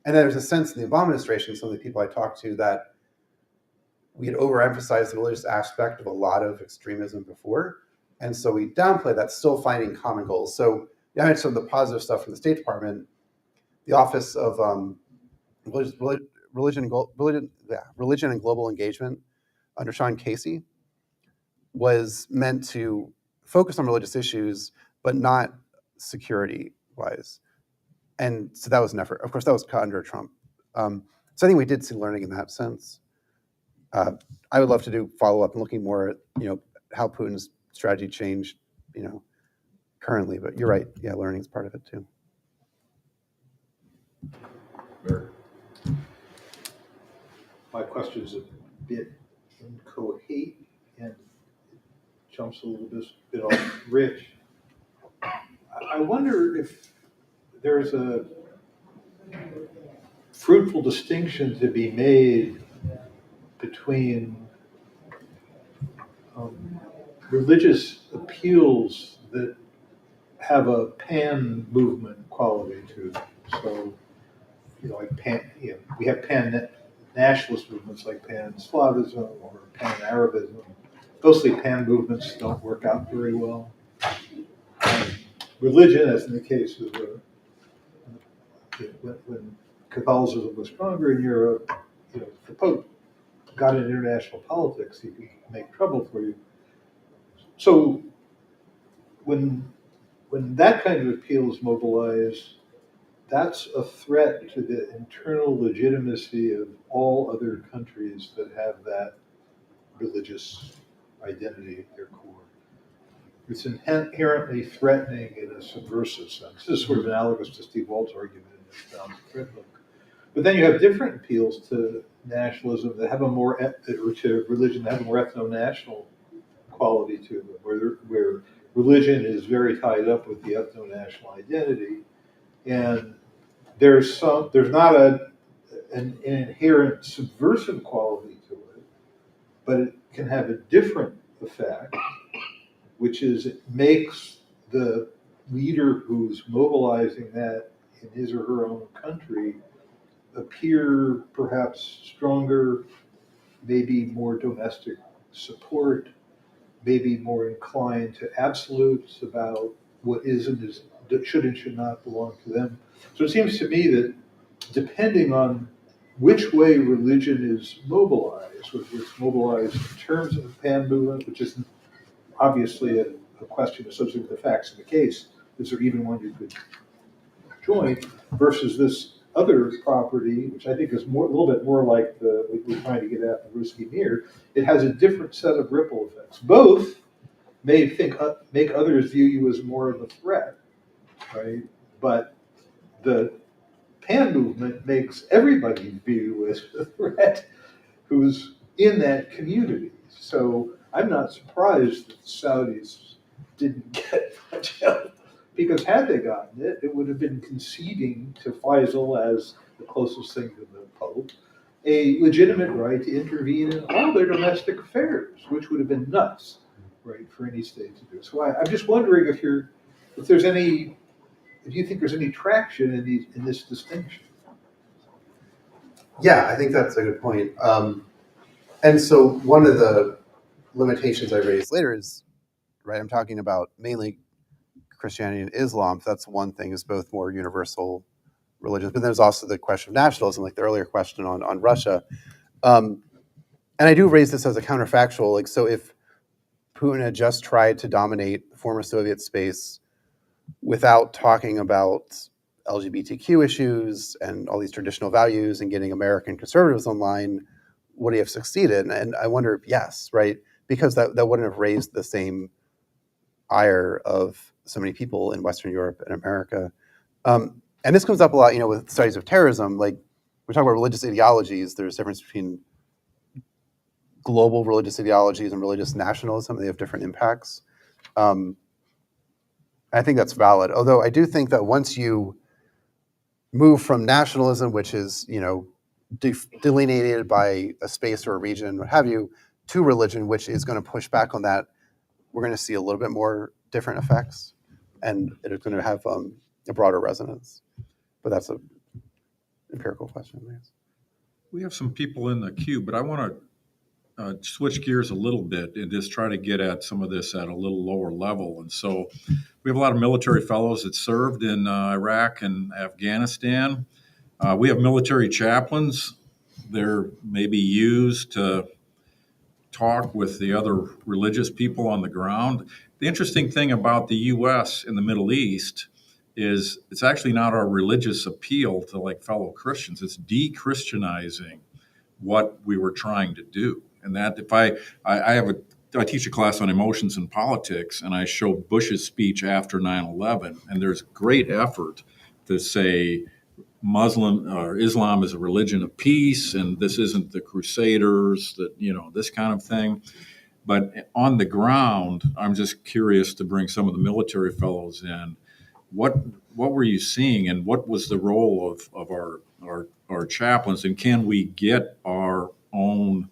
And then there's a sense in the Obama administration, some of the people I talked to, that we had overemphasized the religious aspect of a lot of extremism before. And so we downplayed that, still finding common goals. So I mentioned some of the positive stuff from the State Department. The Office of Religion and Global Engagement under Sean Casey was meant to focus on religious issues, but not security-wise. And so that was an effort. Of course, that was cut under Trump. So I think we did see learning in that sense. I would love to do follow-up and looking more at how Putin's strategy changed currently. But you're right. Yeah, learning is part of it too. My question is a bit inchoate and jumps a little bit off Rich. I wonder if there's a fruitful distinction to be made between religious appeals that have a pan movement quality to them. So, like we have pan-nationalist movements like pan-Slavism or pan-Arabism. Mostly pan movements don't work out very well. Religion, as in the case of when Catholicism was stronger in Europe, if the Pope got into international politics, he could make trouble for you. So when that kind of appeal is mobilized, that's a threat to the internal legitimacy of all other countries that have that religious identity at their core. It's inherently threatening in a subversive sense. This is sort of analogous to Steve Walt's argument in the Bounds of Threat book. But then you have different appeals to nationalism that have or to religion that have a more ethno-national quality to them, where religion is very tied up with the ethno-national identity, and there's not an inherent subversive quality to it, but it can have a different effect, which is it makes the leader who's mobilizing that in his or her own country appear perhaps stronger, maybe more domestic support, maybe more inclined to absolutes about what is and should and should not belong to them. So it seems to me that depending on which way religion is mobilized, whether it's mobilized in terms of the pan movement, which is obviously a question associated with the facts of the case, is there even one you could join, versus this other property, which I think is more, a little bit more like we're trying to get at the Ruski Mir, it has a different set of ripple effects. Both may make others view you as more of a threat, right? But the pan movement makes everybody view you as a threat who's in that community. So I'm not surprised that the Saudis didn't get much help, because had they gotten it, it would have been conceding to Faisal as the closest thing to the Pope a legitimate right to intervene in all their domestic affairs, which would have been nuts, right, for any state to do. So I'm just wondering if you think there's any traction in this distinction. Yeah, I think that's a good point. And so one of the limitations I raised later is, right, I'm talking about mainly Christianity and Islam. That's one thing, is both more universal religions. But there's also the question of nationalism, like the earlier question on Russia. And I do raise this as a counterfactual. Like, so if Putin had just tried to dominate the former Soviet space without talking about LGBTQ issues and all these traditional values and getting American conservatives online, would he have succeeded? And I wonder if yes, right? Because that wouldn't have raised the same ire of so many people in Western Europe and America. And this comes up a lot, with studies of terrorism. Like, we talk about religious ideologies. There's a difference between global religious ideologies and religious nationalism. They have different impacts. I think that's valid. Although I do think that once you move from nationalism, which is, delineated by a space or a region, what have you, to religion, which is going to push back on that, we're going to see a little bit more different effects, and it's going to have a broader resonance. But that's an empirical question, I guess. We have some people in the queue, but I want to switch gears a little bit and just try to get at some of this at a little lower level. And so we have a lot of military fellows that served in Iraq and Afghanistan. We have military chaplains. They're maybe used to talk with the other religious people on the ground. The interesting thing about the U.S. in the Middle East is it's actually not our religious appeal to like fellow Christians. It's de-Christianizing what we were trying to do. And that if I teach a class on emotions and politics, and I show Bush's speech after 9/11, and there's great effort to say Muslim or Islam is a religion of peace, and this isn't the Crusaders, that this kind of thing. But on the ground, I'm just curious to bring some of the military fellows in. What were you seeing, and what was the role of our chaplains, and can we get our own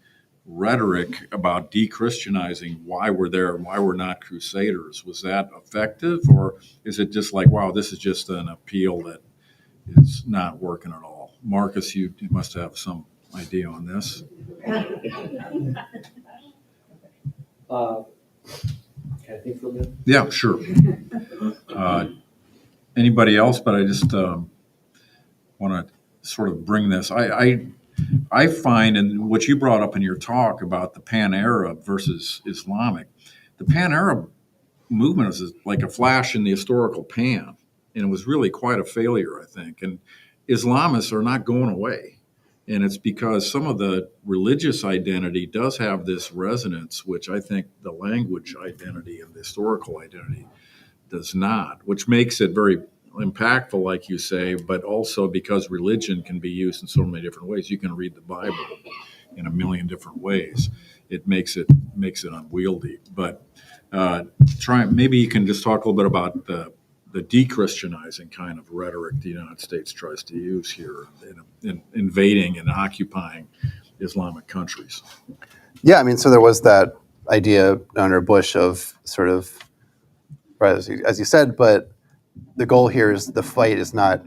rhetoric about de-Christianizing why we're there and why we're not Crusaders? Was that effective, or is it just like, wow, this is just an appeal that is not working at all? Marcus, you must have some idea on this. Can I think for a minute? Yeah, sure. Anybody else? But I just want to sort of bring this. I find, and what you brought up in your talk about the Pan-Arab versus Islamic, the Pan-Arab movement is like a flash in the historical pan, and it was really quite a failure, I think. And Islamists are not going away, and it's because some of the religious identity does have this resonance, which I think the language identity and the historical identity does not, which makes it very impactful, like you say, but also because religion can be used in so many different ways. You can read the Bible in a million different ways. It makes it unwieldy. But maybe you can just talk a little bit about the de-Christianizing kind of rhetoric the United States tries to use here in invading and occupying Islamic countries. Yeah, I mean, so there was that idea under Bush of sort of, right, as you said, but the goal here is the fight is not,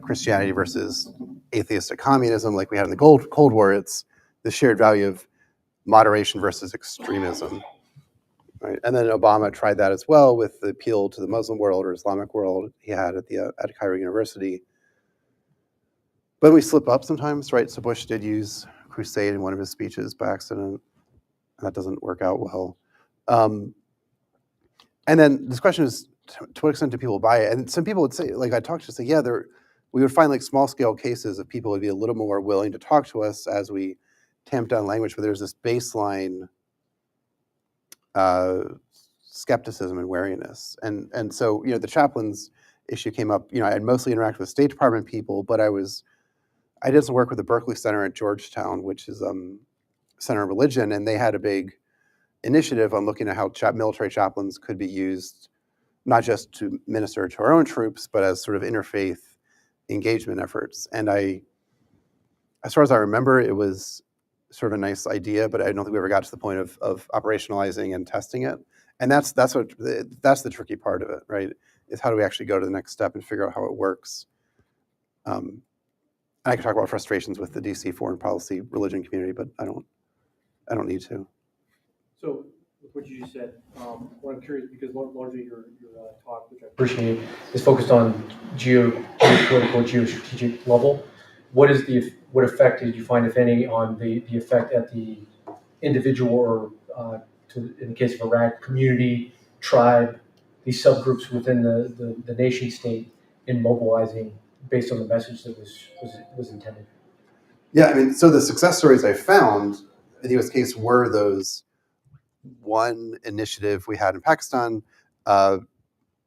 Christianity versus atheistic communism like we had in the Cold War. It's the shared value of moderation versus extremism. Right? And then Obama tried that as well with the appeal to the Muslim world or Islamic world he had at Cairo University. But we slip up sometimes, right? So Bush did use crusade in one of his speeches by accident. That doesn't work out well. And then this question is, to what extent do people buy it? And some people would say, like I talked to say, yeah, we would find like small scale cases of people would be a little more willing to talk to us as we tamp down language, but there's this baseline skepticism and wariness. And so, you know, the chaplains issue came up. You know, I had mostly interacted with State Department people, but I did some work with the Berkeley Center at Georgetown, which is Center of Religion, and they had a big initiative on looking at how military chaplains could be used not just to minister to our own troops, but as sort of interfaith engagement efforts. And as far as I remember, it was sort of a nice idea, but I don't think we ever got to the point of operationalizing and testing it. And that's the tricky part of it, right? Is how do we actually go to the next step and figure out how it works? And I can talk about frustrations with the DC foreign policy religion community, but I don't need to. So, with what you just said, what I'm curious, because largely your talk, which I appreciate, is focused on geopolitical, geostrategic level. What effect did you find, if any, on the effect at the individual or, in the case of Iraq, community, tribe, these subgroups within the nation state in mobilizing based on the message that was intended? Yeah, I mean, so the success stories I found in the U.S. case were those one initiative we had in Pakistan,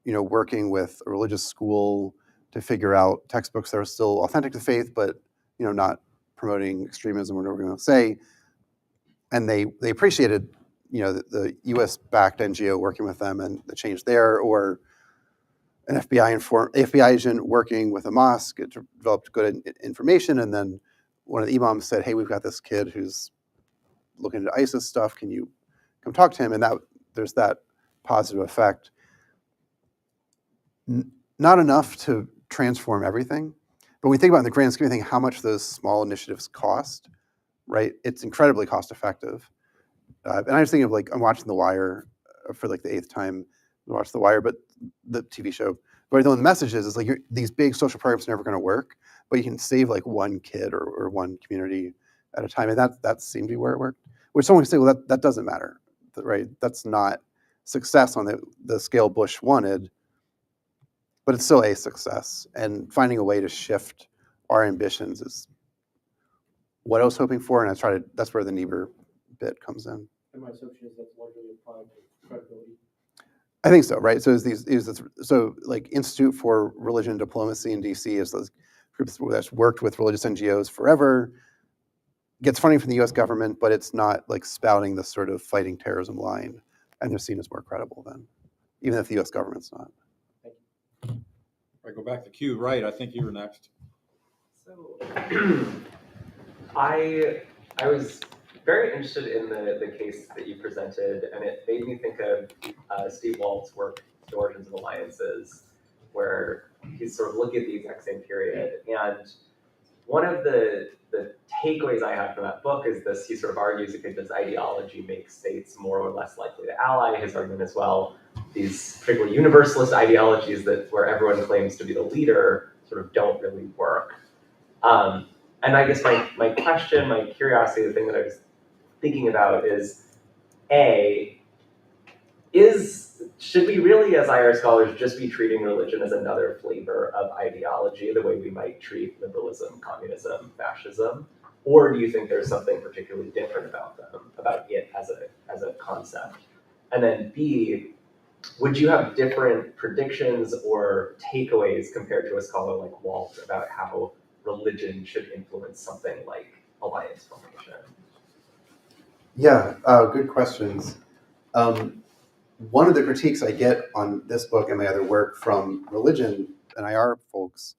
working with a religious school to figure out textbooks that are still authentic to faith, but not promoting extremism or whatever we're going to say. And they appreciated, the U.S.-backed NGO working with them and the change there, or an FBI agent working with a mosque to develop good information, and then one of the imams said, "Hey, we've got this kid who's looking into ISIS stuff. Can you come talk to him?" And there's that positive effect. Not enough to transform everything, but when we think about in the grand scheme of things how much those small initiatives cost, right? It's incredibly cost effective. And I was thinking of I'm watching The Wire for the 8th time. I watch The Wire, but the TV show. But the message is these big social programs are never going to work, but you can save one kid or one community at a time, and that seemed to be where it worked. Which someone can say, well, that doesn't matter, right? That's not success on the scale Bush wanted, but it's still a success. And finding a way to shift our ambitions is what I was hoping for, and that's where the Niebuhr bit comes in. And my assumption is that's largely a product of credibility. I think so, right? So Institute for Religion and Diplomacy in DC is those groups that's worked with religious NGOs forever, gets funding from the U.S. government, but it's not spouting this sort of fighting terrorism line, and they're seen as more credible then, even if the U.S. government's not. I go back to Q, right? I think you were next. So, I was very interested in the case that you presented, and it made me think of Steve Walt's work, The Origins of Alliances, where he's sort of looking at the exact same period. And one of the takeaways I had from that book is this: he sort of argues that does ideology make states more or less likely to ally? His argument as well, these particularly universalist ideologies where everyone claims to be the leader sort of don't really work. And I guess my question, my curiosity, the thing that I was thinking about is, should we really, as IR scholars, just be treating religion as another flavor of ideology, the way we might treat liberalism, communism, fascism? Or do you think there's something particularly different about it as a concept? And then B, would you have different predictions or takeaways compared to a scholar like Walt about how religion should influence something like alliance formation? Yeah, good questions. One of the critiques I get on this book and my other work from religion and IR folks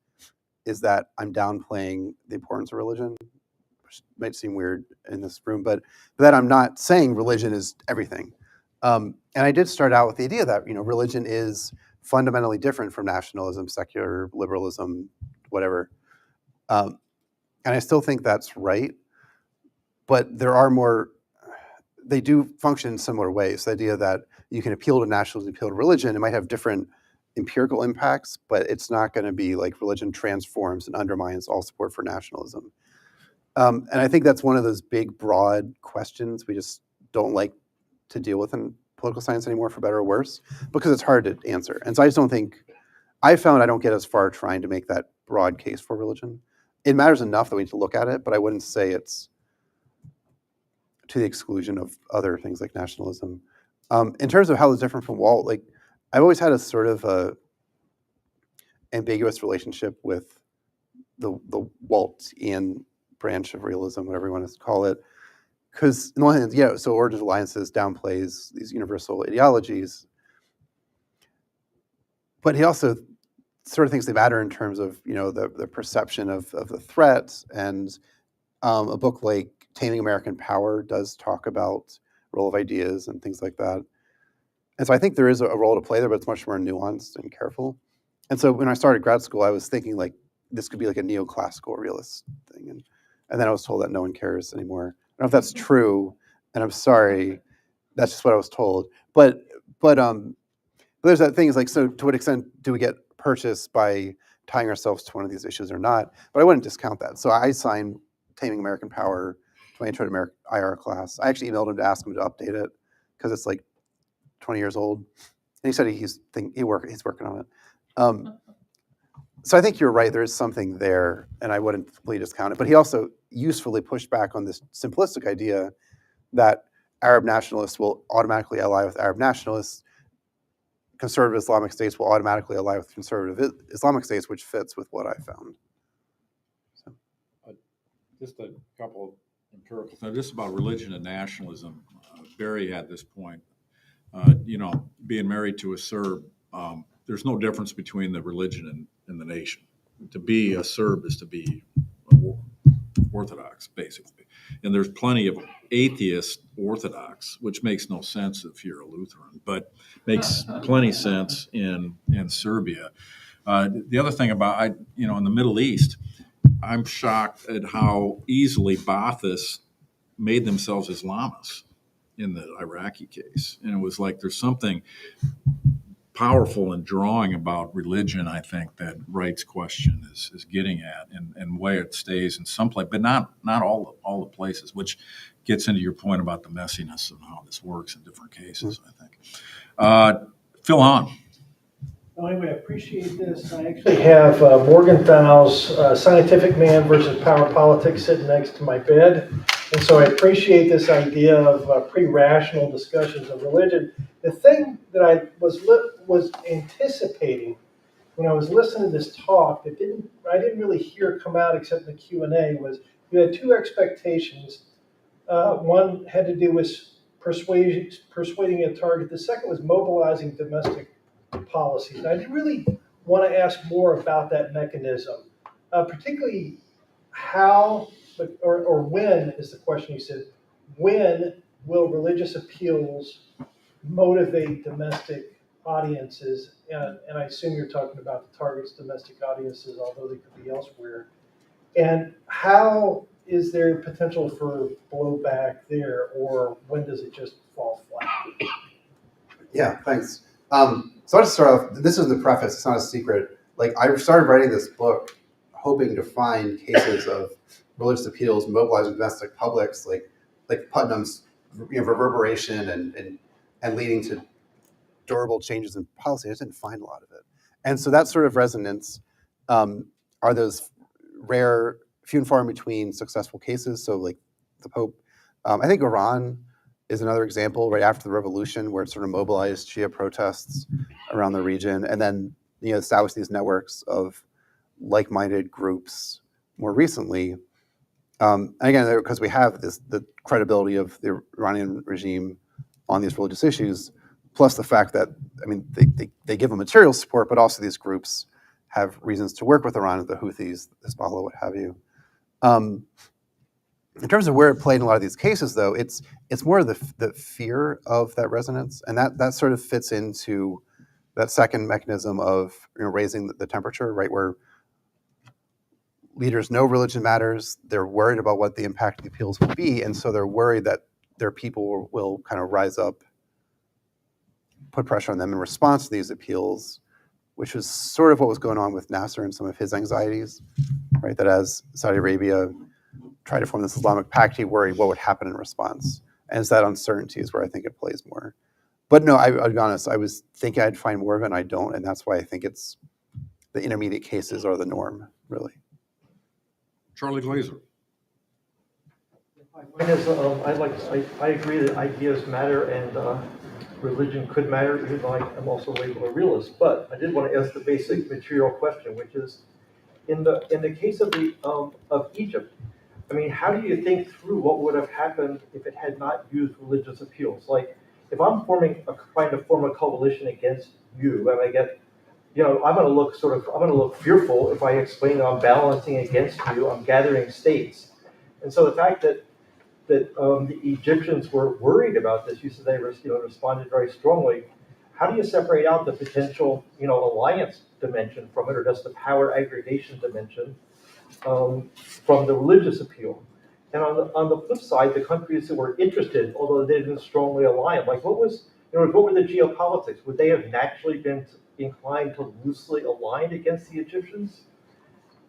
is that I'm downplaying the importance of religion, which might seem weird in this room, but that I'm not saying religion is everything. And I did start out with the idea that religion is fundamentally different from nationalism, secular liberalism, whatever. And I still think that's right, but they do function in similar ways. The idea that you can appeal to nationalism, appeal to religion, it might have different empirical impacts, but it's not going to be like religion transforms and undermines all support for nationalism. And I think that's one of those big, broad questions we just don't like to deal with in political science anymore, for better or worse, because it's hard to answer. And so I just don't think, I found I don't get as far trying to make that broad case for religion. It matters enough that we need to look at it, but I wouldn't say it's to the exclusion of other things like nationalism. In terms of how it's different from Walt, like I've always had a sort of a ambiguous relationship with the Waltian branch of realism, whatever you want to call it. Because on the one hand, yeah, so Origins of Alliances downplays these universal ideologies, but he also sort of thinks they matter in terms of, you know, the perception of the threat. And a book like Taming American Power does talk about role of ideas and things like that. And so I think there is a role to play there, but it's much more nuanced and careful. And so when I started grad school, I was thinking like this could be like a neoclassical realist thing. And then I was told that no one cares anymore. I don't know if that's true, and I'm sorry. That's just what I was told. But there's that thing is like, so to what extent do we get purchased by tying ourselves to one of these issues or not? But I wouldn't discount that. So I signed Taming American Power to my Intro to American IR class. I actually emailed him to ask him to update it because it's like 20 years old. And he said he's working on it. So I think you're right. There is something there, and I wouldn't completely discount it. But he also usefully pushed back on this simplistic idea that Arab nationalists will automatically ally with Arab nationalists. Conservative Islamic states will automatically ally with conservative Islamic states, which fits with what I found. So. Just a couple of empirical things, just about religion and nationalism. Barry had this point. You know, being married to a Serb, there's no difference between the religion and the nation. To be a Serb is to be Orthodox, basically. And there's plenty of atheist Orthodox, which makes no sense if you're a Lutheran, but makes plenty sense in Serbia. The other thing about, in the Middle East, I'm shocked at how easily Baathists made themselves Islamists in the Iraqi case. And it was like there's something powerful and drawing about religion, I think, that Wright's question is getting at, and where it stays in some place, but not all the places, which gets into your point about the messiness of how this works in different cases, I think. Phil Hahn. Well, anyway, I appreciate this. I actually have Morgenthal's Scientific Man versus Power Politics sitting next to my bed. And so I appreciate this idea of pretty rational discussions of religion. The thing that I was anticipating when I was listening to this talk that I didn't really hear come out except in the Q&A was you had two expectations. One had to do with persuading a target. The second was mobilizing domestic policies. And I really want to ask more about that mechanism, particularly how, or when is the question you said, when will religious appeals motivate domestic audiences? And I assume you're talking about the target's domestic audiences, although they could be elsewhere. And how is there potential for blowback there, or when does it just fall flat? Yeah, thanks. So I'll just start off, this is the preface, it's not a secret. Like I started writing this book hoping to find cases of religious appeals mobilizing domestic publics, like Putnam's reverberation and leading to durable changes in policy. I just didn't find a lot of it. And so that sort of resonance are those rare, few and far in between successful cases. So like the Pope, I think Iran is another example right after the revolution where it sort of mobilized Shia protests around the region and then established these networks of like-minded groups more recently. And again, because we have the credibility of the Iranian regime on these religious issues, plus the fact that, they give them material support, but also these groups have reasons to work with Iran, the Houthis, Hezbollah, what have you. In terms of where it played in a lot of these cases, though, it's more the fear of that resonance, and that sort of fits into that second mechanism of raising the temperature, right, where leaders know religion matters, they're worried about what the impact of the appeals will be, and so they're worried that their people will kind of rise up, put pressure on them in response to these appeals, which was sort of what was going on with Nasser and some of his anxieties, right, that as Saudi Arabia tried to form this Islamic pact, he worried what would happen in response. And it's that uncertainty is where I think it plays more. But no, I'll be honest, I was thinking I'd find more of it, and I don't, and that's why I think it's the intermediate cases are the norm, really. Charlie Glazer. Mine is, I agree that ideas matter and religion could matter, even though I'm also labeled a realist. But I did want to ask the basic material question, which is, in the case of Egypt, I mean, how do you think through what would have happened if it had not used religious appeals? Like, if I'm trying to form a coalition against you, and I get, I'm going to look fearful if I explain that I'm balancing against you, I'm gathering states. And so the fact that the Egyptians were worried about this, you said they responded very strongly. How do you separate out the potential, alliance dimension from it, or just the power aggregation dimension from the religious appeal? And on the flip side, the countries that were interested, although they didn't strongly align, like what were the geopolitics? Would they have naturally been inclined to loosely align against the Egyptians?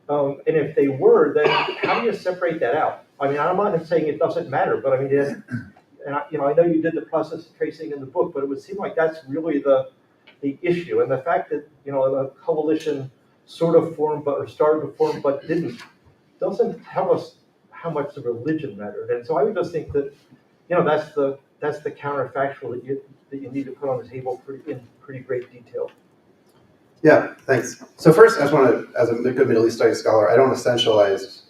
And if they were, then how do you separate that out? I mean, I'm not saying it doesn't matter, but I mean, I know you did the process tracing in the book, but it would seem like that's really the issue. And the fact that, the coalition sort of formed, or started to form, but didn't, doesn't tell us how much the religion mattered. And so I would just think that, that's the counterfactual that you need to put on the table in pretty great detail. Yeah, thanks. So first, I just want to, as a good Middle East studies scholar, I don't essentialize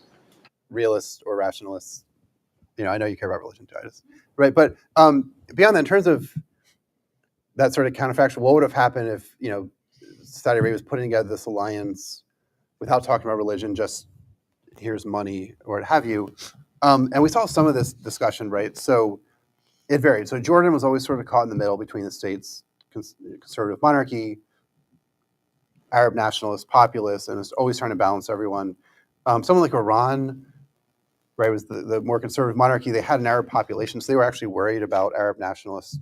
realists or rationalists. I know you care about religion too, right? But beyond that, in terms of that sort of counterfactual, what would have happened if, Saudi Arabia was putting together this alliance without talking about religion, just here's money or what have you. And we saw some of this discussion, right? So it varied. So Jordan was always sort of caught in the middle between the states, conservative monarchy, Arab nationalist, populist, and was always trying to balance everyone. Someone like Iran, right, was the more conservative monarchy. They had an Arab population, so they were actually worried about Arab nationalist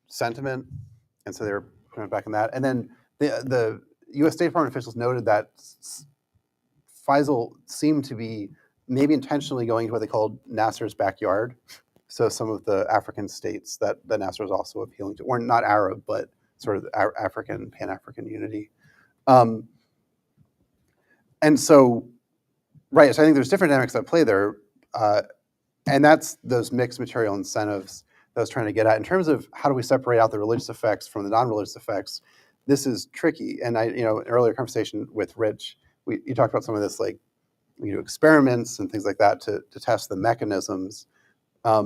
sentiment, and so they were kind of back in that. And then the U.S. State Department officials noted that Faisal seemed to be maybe intentionally going to what they called Nasser's backyard. So some of the African states that Nasser was also appealing to, or not Arab, but sort of African, Pan-African unity. And so, right, so I think there's different dynamics at play there. And that's those mixed material incentives that I was trying to get at. In terms of how do we separate out the religious effects from the non-religious effects, this is tricky. And an earlier conversation with Rich, you talked about some of this, like, experiments and things like that to test the mechanisms. I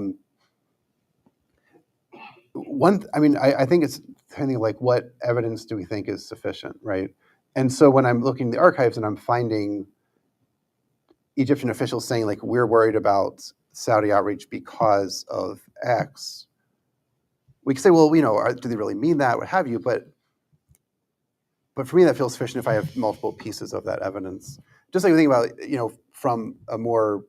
think it's kind of like, what evidence do we think is sufficient, right? And so when I'm looking in the archives and I'm finding Egyptian officials saying, like, we're worried about Saudi outreach because of X, we could say, well, do they really mean that, what have you? But for me, that feels sufficient if I have multiple pieces of that evidence. Just like we think about, from a more,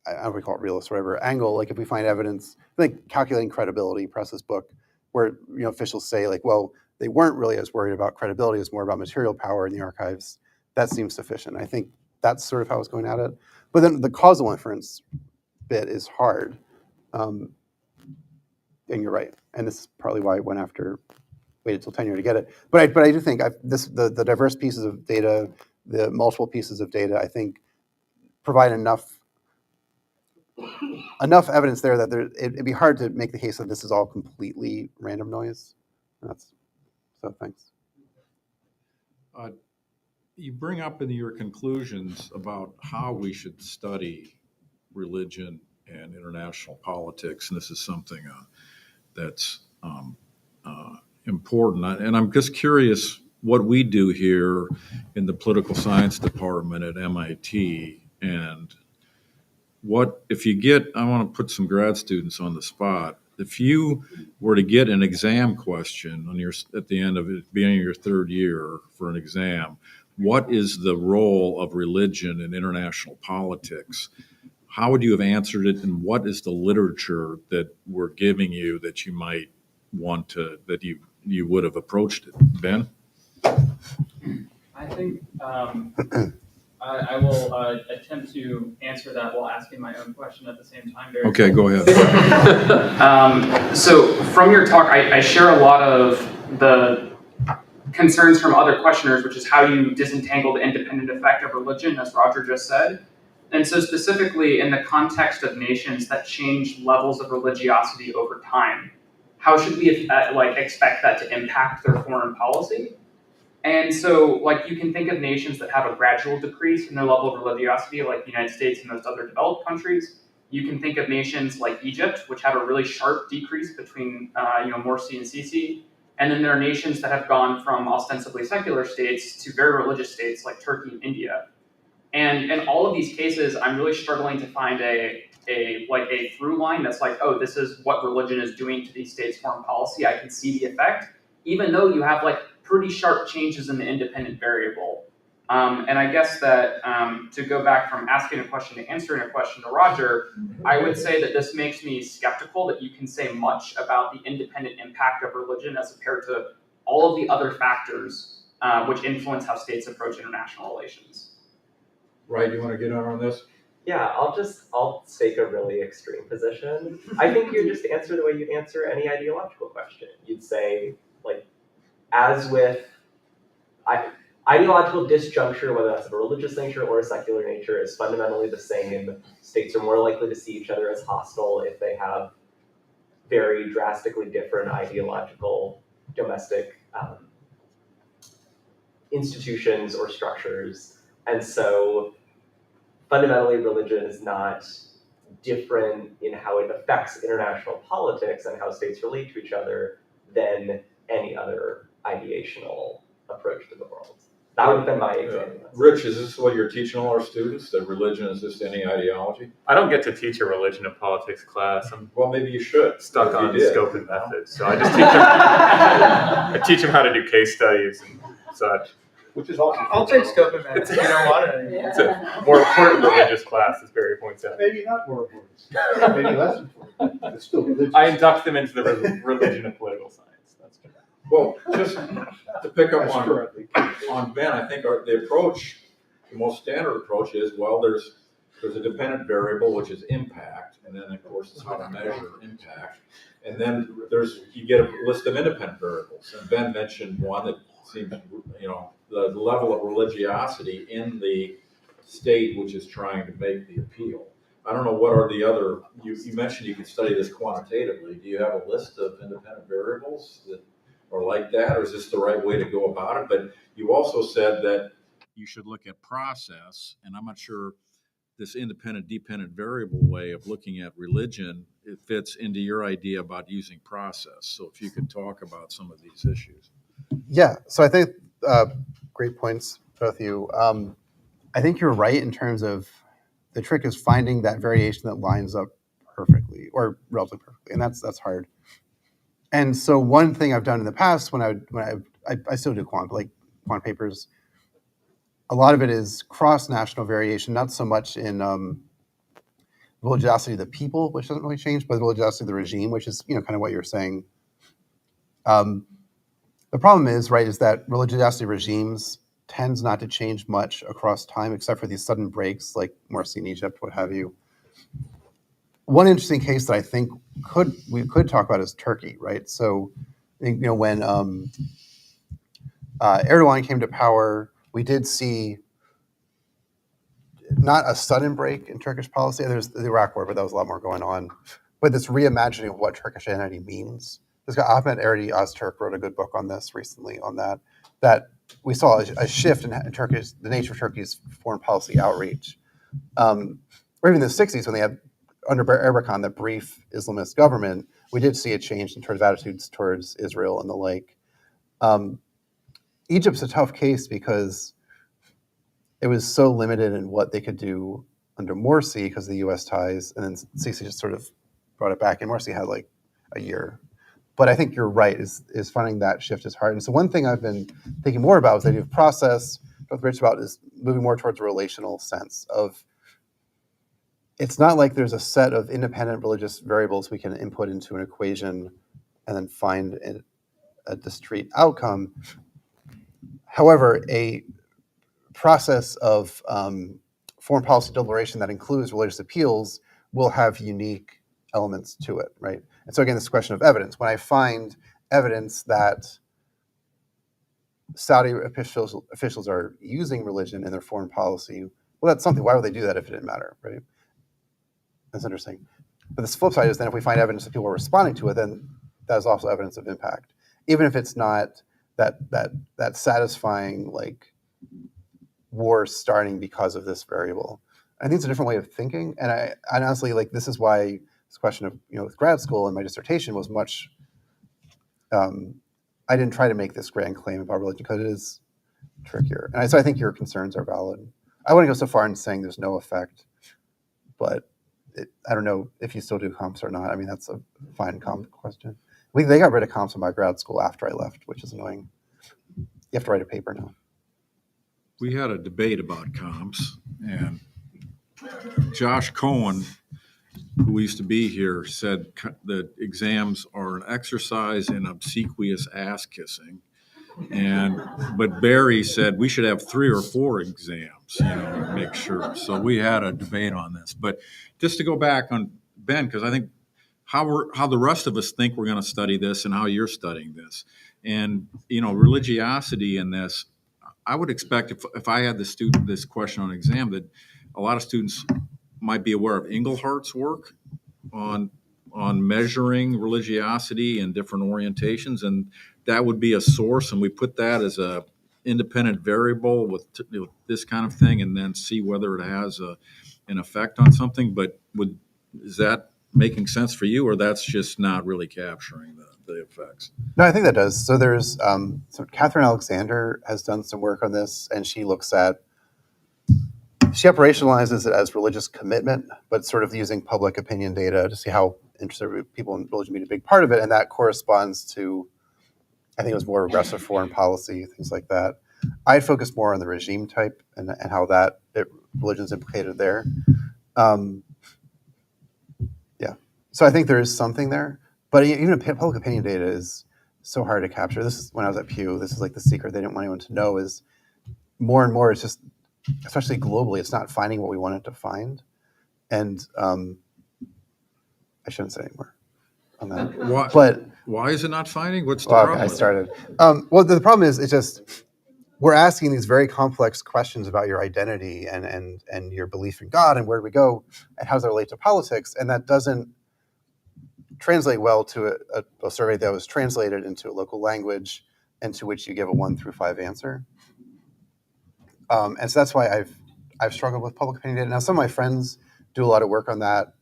I don't know if we call it realist or whatever, angle, like if we find evidence, like Calculating Credibility, Press's book, where officials say, like, well, they weren't really as worried about credibility, it's more about material power in the archives. That seems sufficient. I think that's sort of how I was going at it. But then the causal inference bit is hard. And you're right. And this is partly why I waited till tenure to get it. But I do think the diverse pieces of data, the multiple pieces of data, I think provide enough evidence there that it'd be hard to make the case that this is all completely random noise. So thanks. You bring up in your conclusions about how we should study religion and international politics, and this is something that's important. And I'm just curious what we do here in the political science department at MIT, and what if you get, I want to put some grad students on the spot. If you were to get an exam question at the end of it, beginning of your third year for an exam, what is the role of religion in international politics? How would you have answered it, and what is the literature that we're giving you that you might want to, that you would have approached it? Ben? I think I will attempt to answer that while asking my own question at the same time. Okay, go ahead. So from your talk, I share a lot of the concerns from other questioners, which is how you disentangle the independent effect of religion, as Roger just said. And so specifically in the context of nations that change levels of religiosity over time, how should we expect that to impact their foreign policy? And so you can think of nations that have a gradual decrease in their level of religiosity, like the United States and most other developed countries. You can think of nations like Egypt, which have a really sharp decrease between Morsi and Sisi. And then there are nations that have gone from ostensibly secular states to very religious states like Turkey and India. And in all of these cases, I'm really struggling to find a through line that's like, oh, this is what religion is doing to these states' foreign policy. I can see the effect, even though you have pretty sharp changes in the independent variable. And I guess that to go back from asking a question to answering a question to Roger, I would say that this makes me skeptical that you can say much about the independent impact of religion as compared to all of the other factors which influence how states approach international relations. Right, you want to get on this? Yeah, I'll take a really extreme position. I think you just answer the way you'd answer any ideological question. You'd say, as with ideological disjuncture, whether that's of a religious nature or a secular nature, is fundamentally the same. States are more likely to see each other as hostile if they have very drastically different ideological domestic institutions or structures. And so fundamentally, religion is not different in how it affects international politics and how states relate to each other than any other ideational approach to the world. That would have been my example. Rich, is this what you're teaching all our students, that religion is just any ideology? I don't get to teach a religion and politics class. I'm Well, maybe you should. stuck If on you did. scope and method, so I just teach them. I teach them how to do case studies and such. Which is also. I'll take scope and method if you don't want it. It's a more important religious class, as Barry points out. Maybe not more important, maybe less important, but still religious. I induct them into the religion of political science. That's true. Well, just to pick up That's currently. on Ben, I think the most standard approach is, well, there's a dependent variable, which is impact, and then of course it's how to measure impact. And then you get a list of independent variables. And Ben mentioned one that seems, the level of religiosity in the state which is trying to make the appeal. I don't know what are the other, you mentioned you could study this quantitatively. Do you have a list of independent variables that are like that, or is this the right way to go about it? But you also said that you should look at process, and I'm not sure this independent-dependent variable way of looking at religion, it fits into your idea about using process. So if you could talk about some of these issues. Yeah, so I think great points, both of you. I think you're right in terms of the trick is finding that variation that lines up perfectly or relatively perfectly, and that's hard. And so one thing I've done in the past when I still do quant papers, a lot of it is cross-national variation, not so much in religiosity of the people, which doesn't really change, but the religiosity of the regime, which is kind of what you're saying. The problem is that religiosity regimes tends not to change much across time, except for these sudden breaks, like Morsi in Egypt, what have you. One interesting case that I think we could talk about is Turkey, right? So, when Erdogan came to power, we did see not a sudden break in Turkish policy. There's the Iraq War, but that was a lot more going on. But this reimagining of what Turkish identity means. This guy Ahmet Erdi Öztürk wrote a good book on this recently. On that we saw a shift in the nature of Turkey's foreign policy outreach, or even in the '60s when they had under Erbakan, the brief Islamist government, we did see a change in terms of attitudes towards Israel and the like. Egypt's a tough case because it was so limited in what they could do under Morsi because of the U.S. ties, and then Sisi just sort of brought it back, and Morsi had like a year. But I think you're right, is finding that shift is hard. And so one thing I've been thinking more about is the idea of process, what Rich about is moving more towards a relational sense of, it's not like there's a set of independent religious variables we can input into an equation and then find a discrete outcome. However, a process of foreign policy deliberation that includes religious appeals will have unique elements to it, right? And so again, this question of evidence. When I find evidence that Saudi officials are using religion in their foreign policy. Well, that's something. Why would they do that if it didn't matter, right? That's interesting. But the flip side is then if we find evidence that people are responding to it, then that is also evidence of impact, even if it's not that satisfying like war starting because of this variable. I think it's a different way of thinking, and I honestly like this is why this question of with grad school and my dissertation was much. I didn't try to make this grand claim about religion because it is trickier, and so I think your concerns are valid. I wouldn't go so far in saying there's no effect, but I don't know if you still do comps or not. I mean, that's a fine comp question. They got rid of comps in my grad school after I left, which is annoying. You have to write a paper now. We had a debate about comps, and Josh Cohen, who used to be here, said that exams are an exercise in obsequious ass kissing. But Barry said we should have 3 or 4 exams, to make sure. So we had a debate on this. But just to go back on Ben, because I think how the rest of us think we're going to study this and how you're studying this, and religiosity in this, I would expect if I had this question on exam that a lot of students might be aware of Englehart's work on measuring religiosity and different orientations, and that would be a source, and we put that as a independent variable with this kind of thing, and then see whether it has an effect on something. But is that making sense for you, or that's just not really capturing the effects? No, I think that does. So there's so Catherine Alexander has done some work on this, and she operationalizes it as religious commitment, but sort of using public opinion data to see how interested people in religion be a big part of it, and that corresponds to, I think it was more aggressive foreign policy, things like that. I'd focus more on the regime type and how religion's implicated there. So I think there is something there, but even public opinion data is so hard to capture. This is when I was at Pew. This is like the secret they didn't want anyone to know is more and more. It's just, especially globally, it's not finding what we want it to find, and I shouldn't say anymore on that. Why is it not finding? What's the problem? problem? I started. Well, the problem is it's just we're asking these very complex questions about your identity and your belief in God and where do we go and how does that relate to politics, and that doesn't translate well to a survey that was translated into a local language and to which you give a 1 through 5 answer. And so that's why I've struggled with public opinion data. Now, some of my friends do a lot of work on that,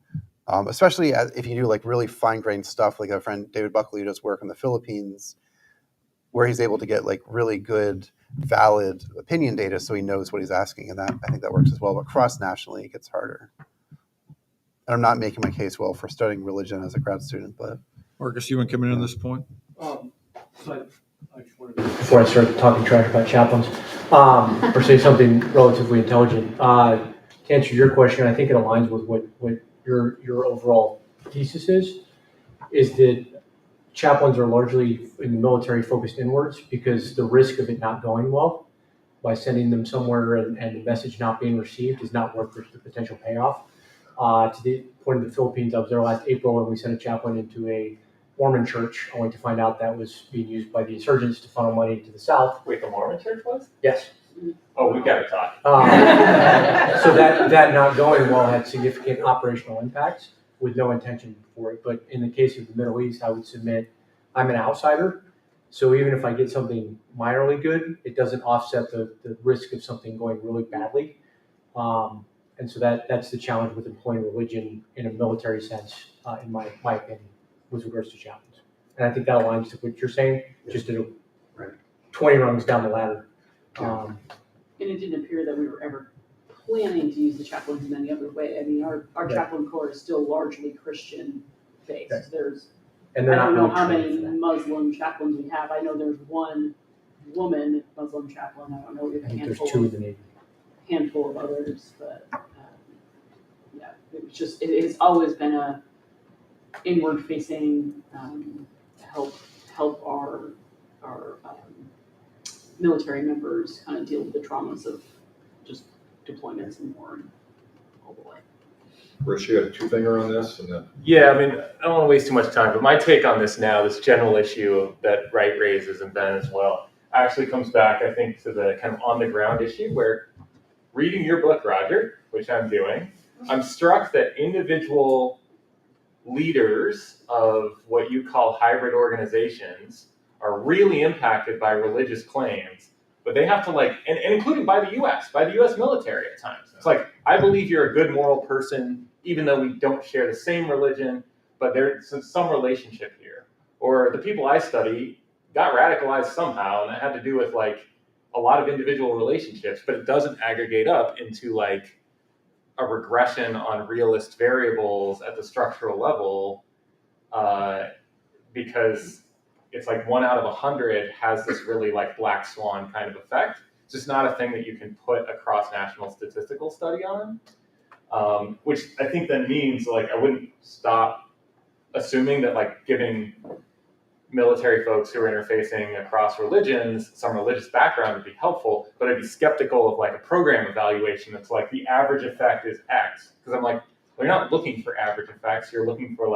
especially if you do like really fine-grained stuff, like a friend, David Buckley, who does work in the Philippines, where he's able to get like really good, valid opinion data so he knows what he's asking. And I think that works as well. But cross-nationally, it gets harder. And I'm not making my case well for studying religion as a grad student, but Marcus, you want to come in on this point? So I just wanted to, before I start talking trash about chaplains, or say something relatively intelligent, to answer your question, I think it aligns with what your overall thesis is that chaplains are largely in the military focused inwards because the risk of it not going well by sending them somewhere and the message not being received is not worth the potential payoff. To the point of the Philippines, I was there last April and we sent a chaplain into a Mormon church, only to find out that was being used by the insurgents to funnel money to the south. Wait, the Mormon church was? Yes. Oh, we gotta talk. So that not going well had significant operational impacts with no intention for it. But in the case of the Middle East, I would submit I'm an outsider. So even if I get something minorly good, it doesn't offset the risk of something going really badly. And so that's the challenge with employing religion in a military sense, in my opinion, with regards to chaplains. And I think that aligns to what you're saying, just at 20 rungs down the ladder. And it didn't appear that we were ever planning to use the chaplains in any other way. I mean, our chaplain corps is still largely Christian based. Right. I don't know how many Muslim chaplains we have. I know there's one woman Muslim chaplain. I don't know if I think there's 2 in the Navy. Handful of others, but it was just it has always been a inward facing help our military members kind of deal with the traumas of just deployments and war and all the way. Rich, you got a 2-finger on this, and then Yeah, I mean, I don't want to waste too much time, but my take on this now, this general issue that Wright raises and Ben as well, actually comes back, I think, to the kind of on the ground issue where reading your book, Roger, which I'm doing, I'm struck that individual leaders of what you call hybrid organizations are really impacted by religious claims, but they have to and including by the US military at times. It's like, I believe you're a good moral person, even though we don't share the same religion, but there's some relationship here. Or the people I study got radicalized somehow, and that had to do with a lot of individual relationships, but it doesn't aggregate up into a regression on realist variables at the structural level, because it's 1 out of 100 has this really black swan kind of effect. It's just not a thing that you can put a cross-national statistical study on, which I think then means I wouldn't stop assuming that giving military folks who are interfacing across religions some religious background would be helpful, but I'd be skeptical of a program evaluation that's the average effect is X, because I'm well, you're not looking for average effects, you're looking for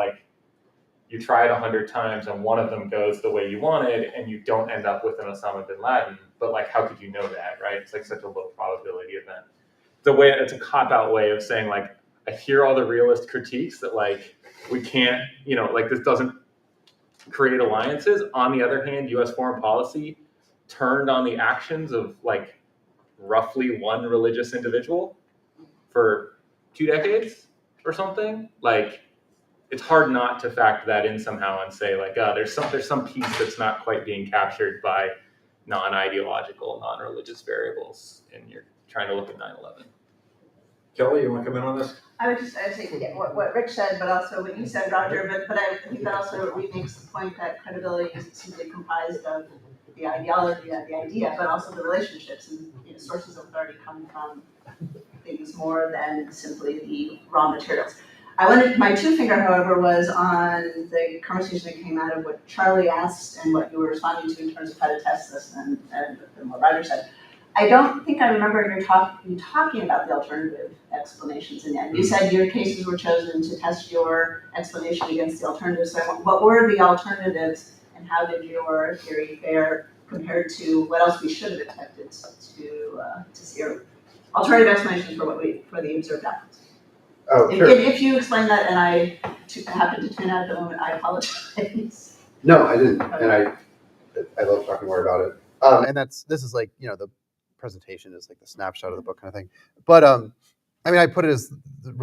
you try it 100 times and one of them goes the way you wanted and you don't end up with an Osama bin Laden, but how could you know that, right? It's such a low probability event. It's a cop-out way of saying I hear all the realist critiques that we can't, this doesn't create alliances. On the other hand, US foreign policy turned on the actions of roughly one religious individual for 2 decades or something. It's hard not to factor that in somehow and say there's some piece that's not quite being captured by non-ideological, non-religious variables, and you're trying to look at 9/11. Kelly, you want to come in on this? I would say what Rick said, but also what you said, Roger, but I think that also remakes the point that credibility isn't simply comprised of the ideology, the idea, but also the relationships, and sources of authority come from things more than simply the raw materials. My two finger, however, was on the conversation that came out of what Charlie asked and what you were responding to in terms of how to test this and what Roger said. I don't think I remember you talking about the alternative explanations in the end. You said your cases were chosen to test your explanation against the alternatives. So what were the alternatives, and how did your theory fare compared to what else we should have expected to see, or alternative explanations for the observed outcomes? Oh, sure. If you explain that and I happen to tune out at the moment, I apologize. No, I didn't, and I love talking more about it. And this is the presentation is the snapshot of the book kind of thing. But I put it as the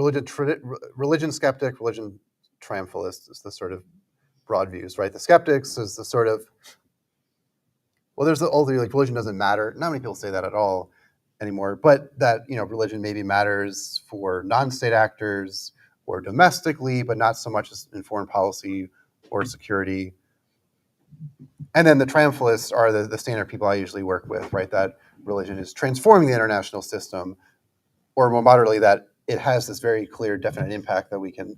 religion skeptic, religion triumphalist is the sort of broad views, right? The skeptics is the sort of, there's all the religion doesn't matter. Not many people say that at all anymore, but that religion maybe matters for non-state actors or domestically, but not so much in foreign policy or security. And then the triumphalists are the standard people I usually work with, right? That religion is transforming the international system, or more moderately, that it has this very clear, definite impact that we can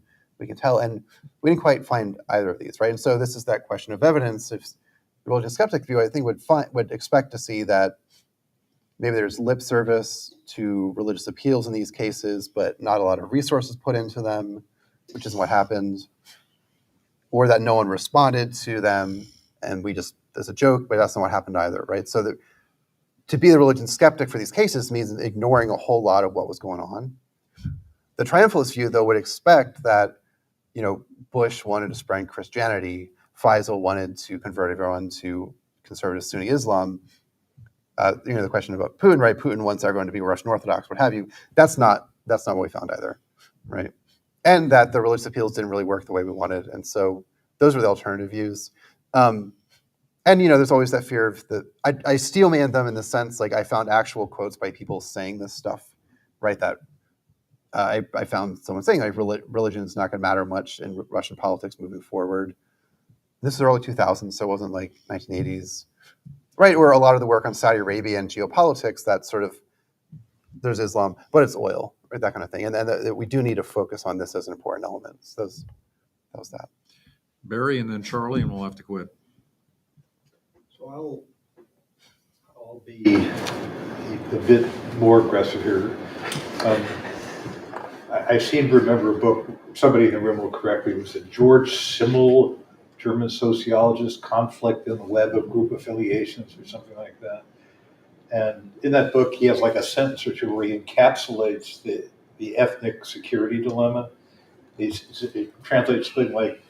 tell. And we didn't quite find either of these, right? And so this is that question of evidence. If the religion skeptic view, I think would expect to see that maybe there's lip service to religious appeals in these cases, but not a lot of resources put into them, which is what happened, or that no one responded to them, and we just, as a joke, but that's not what happened either, right? So to be the religion skeptic for these cases means ignoring a whole lot of what was going on. The triumphalist view, though, would expect that, Bush wanted to spread Christianity, Faisal wanted to convert everyone to conservative Sunni Islam. The question about Putin, right? Putin wants everyone to be Russian Orthodox, what have you. That's not what we found either, right? And that the religious appeals didn't really work the way we wanted, and so those were the alternative views. And there's always that fear of I steel-manned them in the sense I found actual quotes by people saying this stuff, right? That I found someone saying religion is not going to matter much in Russian politics moving forward. This is early 2000s, so it wasn't 1980s. Right, or a lot of the work on Saudi Arabia and geopolitics, that sort of, there's Islam, but it's oil, right, that kind of thing. And we do need to focus on this as an important element. So that was that. Barry and then Charlie, and we'll have to quit. So I'll be a bit more aggressive here. I seem to remember a book, somebody in the room will correct me, it was a George Simmel German sociologist, Conflict in the Web of Group Affiliations or something like that. And in that book, he has like a sentence or two where he encapsulates the ethnic security dilemma. It translates something like,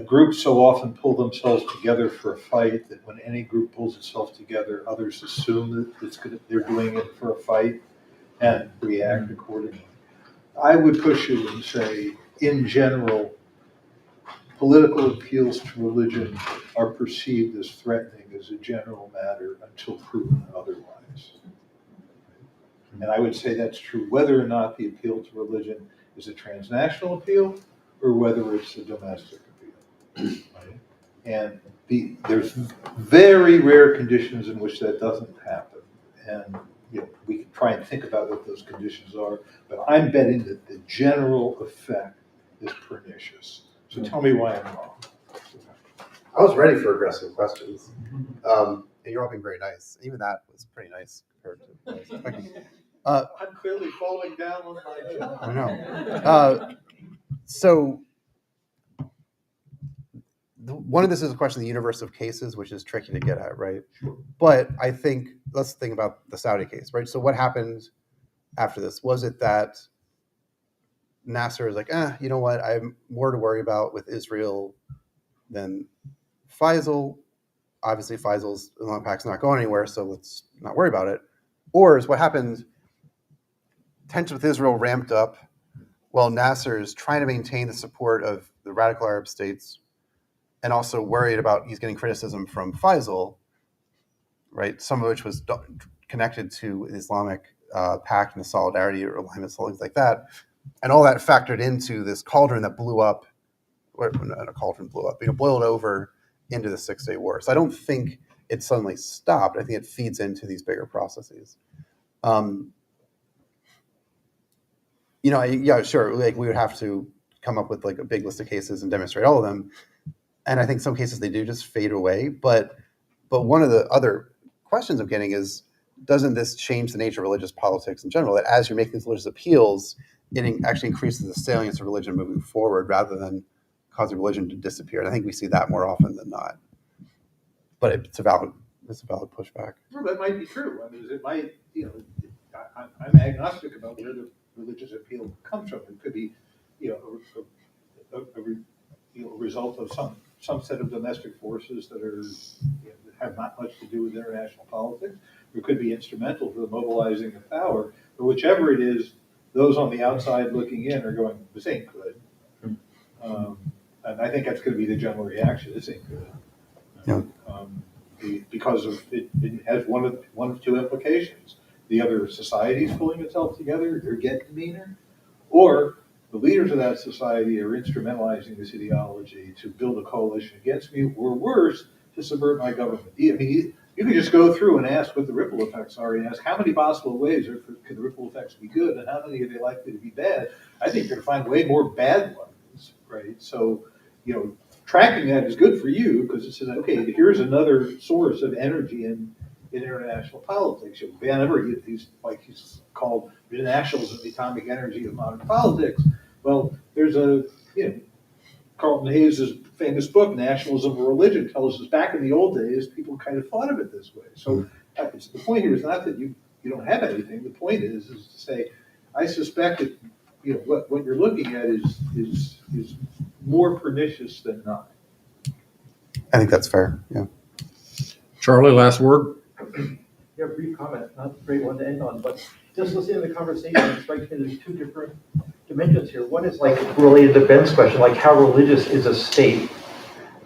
groups so often pull themselves together for a fight that when any group pulls itself together, others assume that they're doing it for a fight and react accordingly. I would push you and say, in general, political appeals to religion are perceived as threatening as a general matter until proven otherwise. And I would say that's true whether or not the appeal to religion is a transnational appeal or whether it's a domestic appeal. Right? And there's very rare conditions in which that doesn't happen. And we can try and think about what those conditions are, but I'm betting that the general effect is pernicious. So tell me why I'm wrong. I was ready for aggressive questions. And you're all being very nice. Even that was pretty nice compared to what I was expecting. I'm clearly falling down on my job. I know. So one of this is a question of the universe of cases, which is tricky to get at, right? But I think, let's think about the Saudi case, right? So what happened after this? Was it that Nasser is like, you know what? I have more to worry about with Israel than Faisal. Obviously, Faisal's Islamic Pact's not going anywhere, so let's not worry about it. Or is what happened, tension with Israel ramped up while Nasser is trying to maintain the support of the radical Arab states and also worried about he's getting criticism from Faisal, right? Some of which was connected to the Islamic Pact and the solidarity or alignment, things like that. And all that factored into this cauldron that blew up, or not a cauldron blew up, boiled over into the 6-Day War. So I don't think it suddenly stopped. I think it feeds into these bigger processes. Yeah, sure. Like we would have to come up with like a big list of cases and demonstrate all of them. And I think some cases they do just fade away. But one of the other questions I'm getting is, doesn't this change the nature of religious politics in general? That as you're making these religious appeals, it actually increases the salience of religion moving forward rather than causing religion to disappear. And I think we see that more often than not. But it's a valid pushback. Well, that might be true. I mean, it might, I'm agnostic about where the religious appeal comes from. It could be, a result of some set of domestic forces that are that have not much to do with international politics. It could be instrumental for the mobilizing of power. But whichever it is, those on the outside looking in are going, this ain't good. And I think that's going to be the general reaction. This ain't good. Yeah. Because of it has one of two implications. The other society is pulling itself together, they're getting meaner, or the leaders of that society are instrumentalizing this ideology to build a coalition against me, or worse, to subvert my government. I mean, you can just go through and ask what the ripple effects are and ask how many possible ways could the ripple effects be good and how many are they likely to be bad. I think you're going to find way more bad ones, right? So, tracking that is good for you because it says, okay, here's another source of energy in international politics. Van Everett, he's called nationalism, the atomic energy of modern politics. Well, there's Carlton Hayes' famous book, Nationalism of Religion, tells us back in the old days, people kind of thought of it this way. So the point here is not that you don't have anything. The point is to say, I suspect that what you're looking at is more pernicious than not. I think that's fair. Yeah. Charlie, last word. Yeah, brief comment, not a great one to end on, but just listening to the conversation, it strikes me there's two different dimensions here. One is like related to Ben's question, like how religious is a state,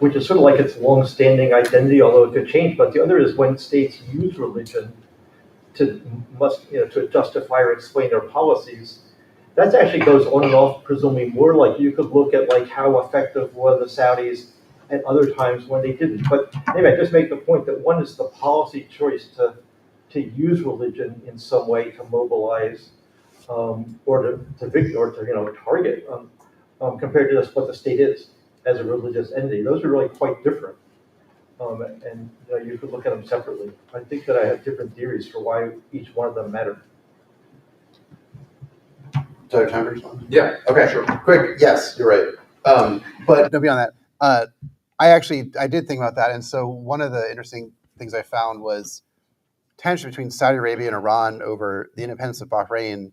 which is sort of like its long-standing identity, although it could change. But the other is when states use religion to justify or explain their policies. That actually goes on and off, presumably more. Like you could look at like how effective were the Saudis at other times when they didn't. But anyway, I just make the point that one is the policy choice to use religion in some way to mobilize or to target compared to just what the state is as a religious entity. Those are really quite different. And you could look at them separately. I think that I have different theories for why each one of them matter. So time for respond? Yeah. Okay. Sure. Quick. Yes, you're right. But no, beyond that, I did think about that. And so one of the interesting things I found was tension between Saudi Arabia and Iran over the independence of Bahrain.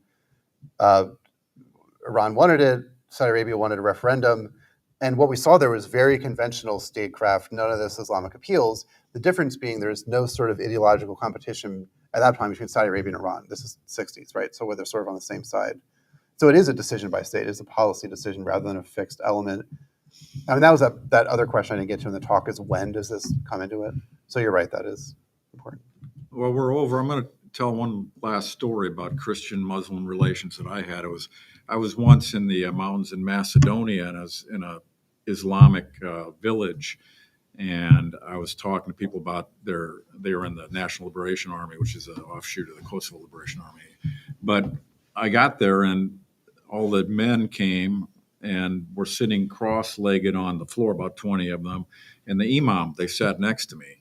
Iran wanted it, Saudi Arabia wanted a referendum. And what we saw there was very conventional statecraft, none of this Islamic appeals. The difference being there's no sort of ideological competition at that time between Saudi Arabia and Iran. This is 60s, right? So where they're sort of on the same side. So it is a decision by state. It is a policy decision rather than a fixed element. I mean, that was that other question I didn't get to in the talk is when does this come into it? So you're right, that is important. Well, we're over. I'm going to tell one last story about Christian-Muslim relations that I had. I was once in the mountains in Macedonia, and I was in a Islamic village, and I was talking to people about they were in the National Liberation Army, which is an offshoot of the Kosovo Liberation Army. But I got there, and all the men came and were sitting cross-legged on the floor, about 20 of them, and the imam, they sat next to me.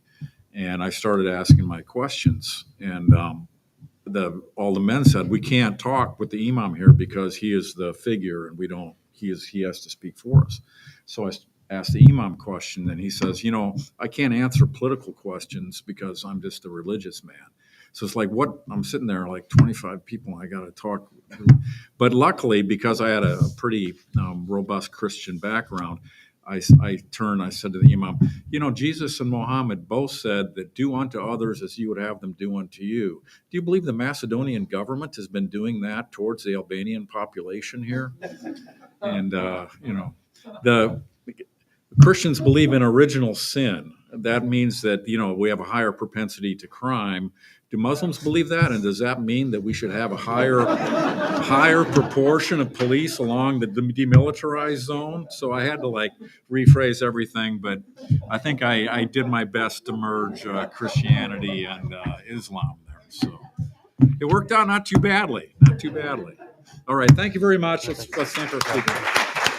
And I started asking my questions, and all the men said, "We can't talk with the imam here because he is the figure, and we don't. He has to speak for us." So I asked the imam question, and he says, "I can't answer political questions because I'm just a religious man." So it's like, what? I'm sitting there like 25 people, and I got to talk. But luckily, because I had a pretty robust Christian background, I said to the imam, Jesus and Muhammad both said that do unto others as you would have them do unto you. Do you believe the Macedonian government has been doing that towards the Albanian population here? And, the Christians believe in original sin. That means that, we have a higher propensity to crime. Do Muslims believe that? And does that mean that we should have a higher proportion of police along the demilitarized zone? So I had to rephrase everything, but I think I did my best to merge Christianity and Islam there. So it worked out not too badly. All right, thank you very much. Let's thank our speaker.